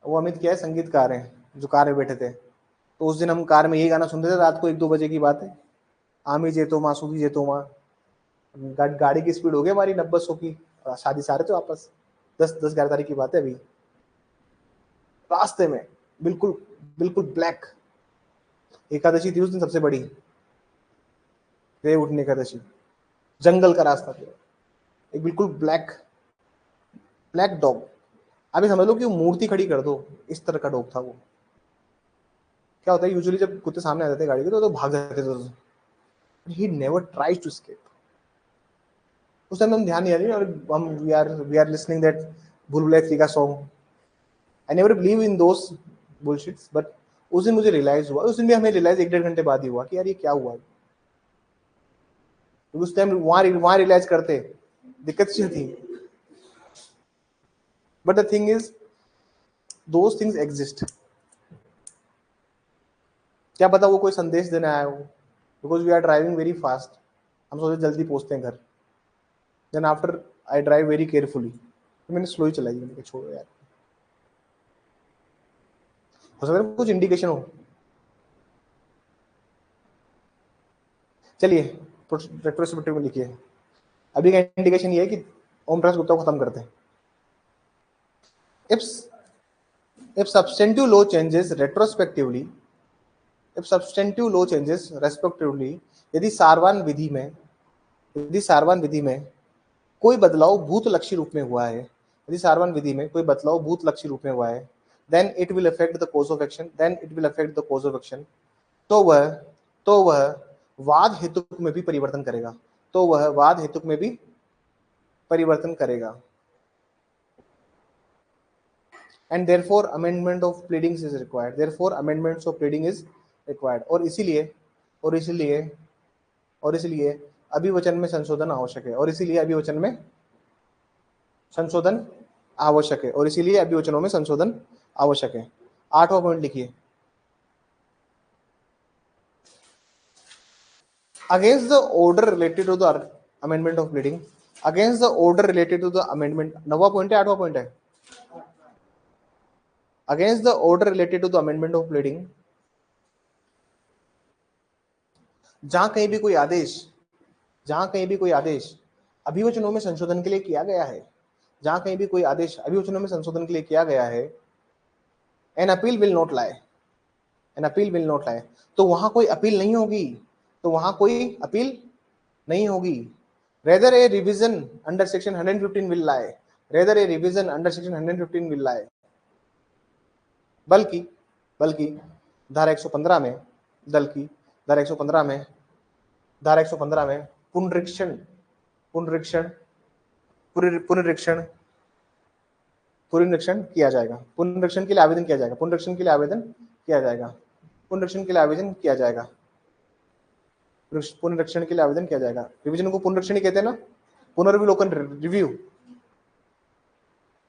वो अमित क्या है, संगीतकार है, जो कार में बैठे थे। तो उस दिन हम कार में यही गाना सुनते थे रात को 1-2 बजे की बात है। आमी जेतो माँ सूदी जेतो माँ। गाड़ी की स्पीड हो गई हमारी 90-100 की। शादी से आ रहे थे वापस, 10-11 तारीख की बात है। अभी रास्ते में बिल्कुल बिल्कुल ब्लैक, एकादशी थी उस दिन सबसे बड़ी, देव उठने एकादशी। जंगल का रास्ता था, एक बिल्कुल ब्लैक ब्लैक डॉग। अभी समझ लो कि वो मूर्ति खड़ी कर दो, इस तरह का डॉग था वो। क्या होता है यूजुअली जब कुत्ते सामने आ जाते हैं गाड़ी के तो भाग जाते थे। He never tries to escape. उस टाइम हम ध्यान नहीं आ रही, और हम वी आर लिसनिंग दैट भूल भुलैया 3 का song. I never believe in those bullshits, but उस दिन मुझे रियलाइज हुआ, उस दिन भी हमें रियलाइज 1-1.5 घंटे बाद ही हुआ कि यार ये क्या हुआ। उस टाइम वहां रियलाइज करते, दिक्कत क्या थी। But the thing is those things exist. क्या पता वो कोई संदेश देने आया हो, because we are driving very fast. हम सोचे जल्दी पहुंचते हैं घर। Then after I drive very carefully, तो मैंने स्लो ही चलाई, मैंने कहा छोड़ो यार, हो सकता है कुछ इंडिकेशन हो। चलिए रेट्रोस्पेक्टिव में लिखिए। अभी का इंडिकेशन ये है कि ओम प्रकाश गुप्ता को खत्म करते हैं। If substantive law changes retrospectively, if substantive law changes respectively, यदि सारवान विधि में कोई बदलाव भूतलक्षी रूप में हुआ है, यदि सारवान विधि में कोई बदलाव भूतलक्षी रूप में हुआ है, then it will affect the course of action, then it will affect the course of action, तो वह वाद हेतुक में भी परिवर्तन करेगा, तो वह वाद हेतुक में भी परिवर्तन करेगा। And therefore amendment of pleadings is required, therefore amendments of pleading is required। और इसलिए अभिवचन में संशोधन आवश्यक है, और इसीलिए अभिवचन में संशोधन आवश्यक है, और इसीलिए अभिवचनों में संशोधन आवश्यक है। 8वां पॉइंट लिखिए, against the order related to the amendment of pleading, against the order related to the amendment। 9वां पॉइंट है, 8वां पॉइंट है। Against the order related to the amendment of pleading, जहां कहीं भी कोई आदेश अभिवचनों में संशोधन के लिए किया गया है, जहां कहीं भी कोई आदेश अभिवचनों में संशोधन के लिए किया गया है, an appeal will not lie, an appeal will not lie, तो वहां कोई अपील नहीं होगी, तो वहां कोई अपील नहीं होगी। Rather A revision under section 115 will lie, rather A revision under section 115 will lie, बल्कि बल्कि धारा 115 में, बल्कि धारा 115 में, धारा 115 में पुनरीक्षण पुनरीक्षण पुनरीक्षण पुनरीक्षण किया जाएगा, पुनरीक्षण के लिए आवेदन किया जाएगा, पुनरीक्षण के लिए आवेदन किया जाएगा, पुनरीक्षण के लिए आवेदन किया जाएगा, पुनरीक्षण के लिए आवेदन किया जाएगा। रिवीजन को पुनरीक्षण ही कहते हैं ना, पुनर्विलोकन रिव्यू,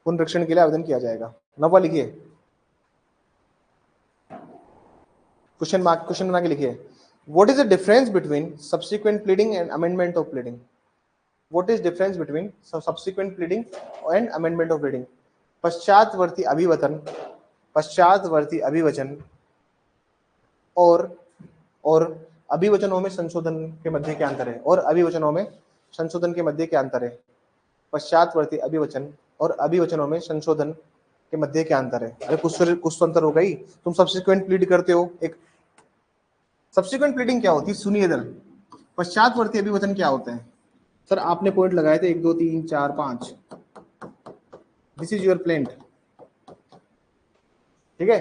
पुनरीक्षण के लिए आवेदन किया जाएगा। 9वां लिखिए, क्वेश्चन बना के लिखिए, what is the difference between subsequent pleading and amendment of pleading. What is difference between subsequent pleading and amendment of pleading? पश्चातवर्ती अभिवचन और अभिवचनों में संशोधन के मध्य क्या अंतर है, और अभिवचनों में संशोधन के मध्य क्या अंतर है। पश्चातवर्ती अभिवचन और अभिवचनों में संशोधन के मध्य क्या अंतर है। अरे कुछ तो अंतर हो गई। तुम सब्सिक्वेंट प्लीड करते हो, एक सब्सिक्वेंट प्लीडिंग क्या होती है, सुनिए इधर। पश्चातवर्ती अभिवचन क्या होते हैं। सर आपने पॉइंट लगाए थे 1 2 3 4 5, दिस इज योर प्लेंट, ठीक है।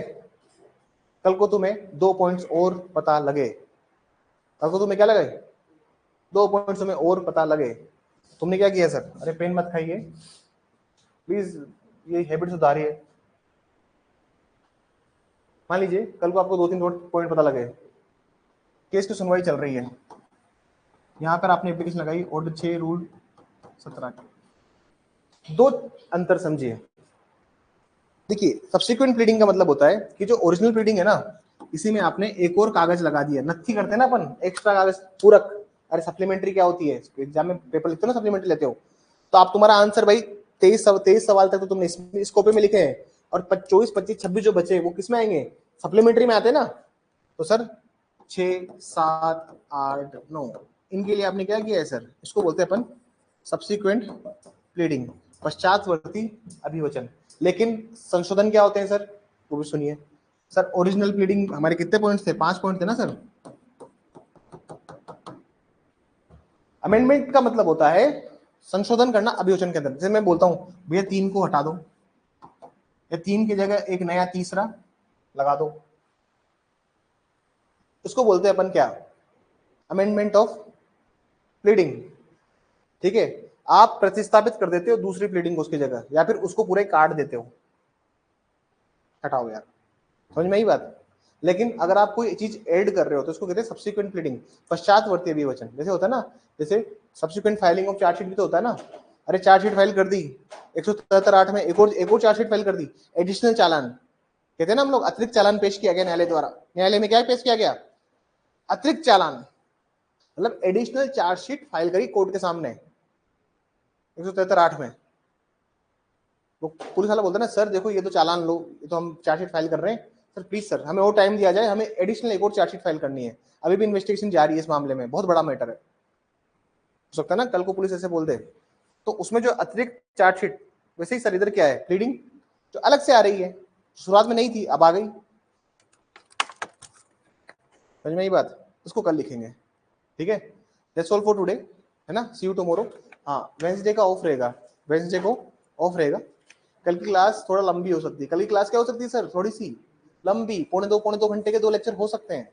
कल को तुम्हें 2 पॉइंट्स और पता लगे, कल को तुम्हें क्या लगे, 2 पॉइंट्स तुम्हें और पता लगे, तुमने क्या किया सर, अरे पेन मत खाइए प्लीज, ये हैबिट सुधारिए। मान लीजिए कल को आपको 2-3 पॉइंट पता लगे, केस की सुनवाई चल रही है, यहां पर आपने एप्लीकेशन लगाई ऑर्डर 6 रूल 17। दो अंतर समझिए। देखिए सब्सिक्वेंट प्लीडिंग का मतलब होता है कि जो ओरिजिनल प्लीडिंग है ना, इसी में आपने एक और कागज लगा दिया, नत्थी करते हैं ना अपन, एक्स्ट्रा कागज पूरक। अरे सप्लीमेंट्री क्या होती है, एग्जाम में पेपर लिखते हो ना, सप्लीमेंट्री लेते हो, तो आप तुम्हारा आंसर भाई 23 सवाल तक तो तुमने इस कॉपी में लिखे हैं, और 24, 25, 26 जो बचे वो किस में आएंगे, सप्लीमेंट्री में आते हैं ना। तो सर 6, 7, 8, 9 इनके लिए आपने क्या किया है सर, इसको बोलते हैं अपन सब्सिक्वेंट प्लीडिंग, पश्चातवर्ती अभिवचन। लेकिन संशोधन क्या होते हैं सर, वो भी सुनिए। सर ओरिजिनल प्लीडिंग हमारे कितने पॉइंट्स थे, 5 पॉइंट थे ना सर। अमेंडमेंट का मतलब होता है संशोधन करना अभिवचन के अंदर। जैसे मैं बोलता हूं भैया 3 को हटा दो, या 3 की जगह एक नया तीसरा लगा दो, इसको बोलते हैं अपन क्या, अमेंडमेंट ऑफ प्लीडिंग। ठीक है, आप प्रतिस्थापित कर देते हो दूसरी प्लीडिंग उसकी जगह, या फिर उसको पूरे काट देते हो, हटाओ यार, समझ में आई बात। लेकिन अगर आप कोई चीज ऐड कर रहे हो तो उसको कहते हैं सब्सिक्वेंट प्लीडिंग, पश्चातवर्ती अभिवचन। जैसे होता है ना, जैसे सब्सिक्वेंट फाइलिंग ऑफ चार्जशीट भी तो होता है ना, अरे चार्जशीट फाइल कर दी 177(8) में, एक और चार्जशीट फाइल कर दी, एडिशनल चालान कहते हैं ना हम लोग, अतिरिक्त चालान पेश किया गया न्यायालय द्वारा। न्यायालय में क्या पेश किया गया, अतिरिक्त चालान, मतलब एडिशनल चार्जशीट फाइल करी कोर्ट के सामने 177(8) में। वो पुलिस वाला बोलता है ना, सर देखो ये तो चालान लो, ये तो हम चार्जशीट फाइल कर रहे हैं, सर प्लीज सर हमें और टाइम दिया जाए, हमें एडिशनल एक और चार्जशीट फाइल करनी है, अभी भी इन्वेस्टिगेशन जारी है इस मामले में, बहुत बड़ा मैटर है। हो सकता है ना कल को पुलिस ऐसे बोल दे, तो उसमें जो अतिरिक्त चार्जशीट, वैसे ही सर इधर क्या है, प्लीडिंग जो अलग से आ रही है, शुरुआत में नहीं थी अब आ गई, समझ में ये बात, इसको कल लिखेंगे। ठीक है, दैट्स ऑल फॉर टुडे, है ना, सी यू टुमारो। हाँ वेंसडे का ऑफ रहेगा, वेंसडे को ऑफ रहेगा। कल की क्लास थोड़ा लंबी हो सकती है, कल की क्लास क्या हो सकती है सर, थोड़ी सी लंबी, 1.25 घंटे के 2 लेक्चर हो सकते हैं।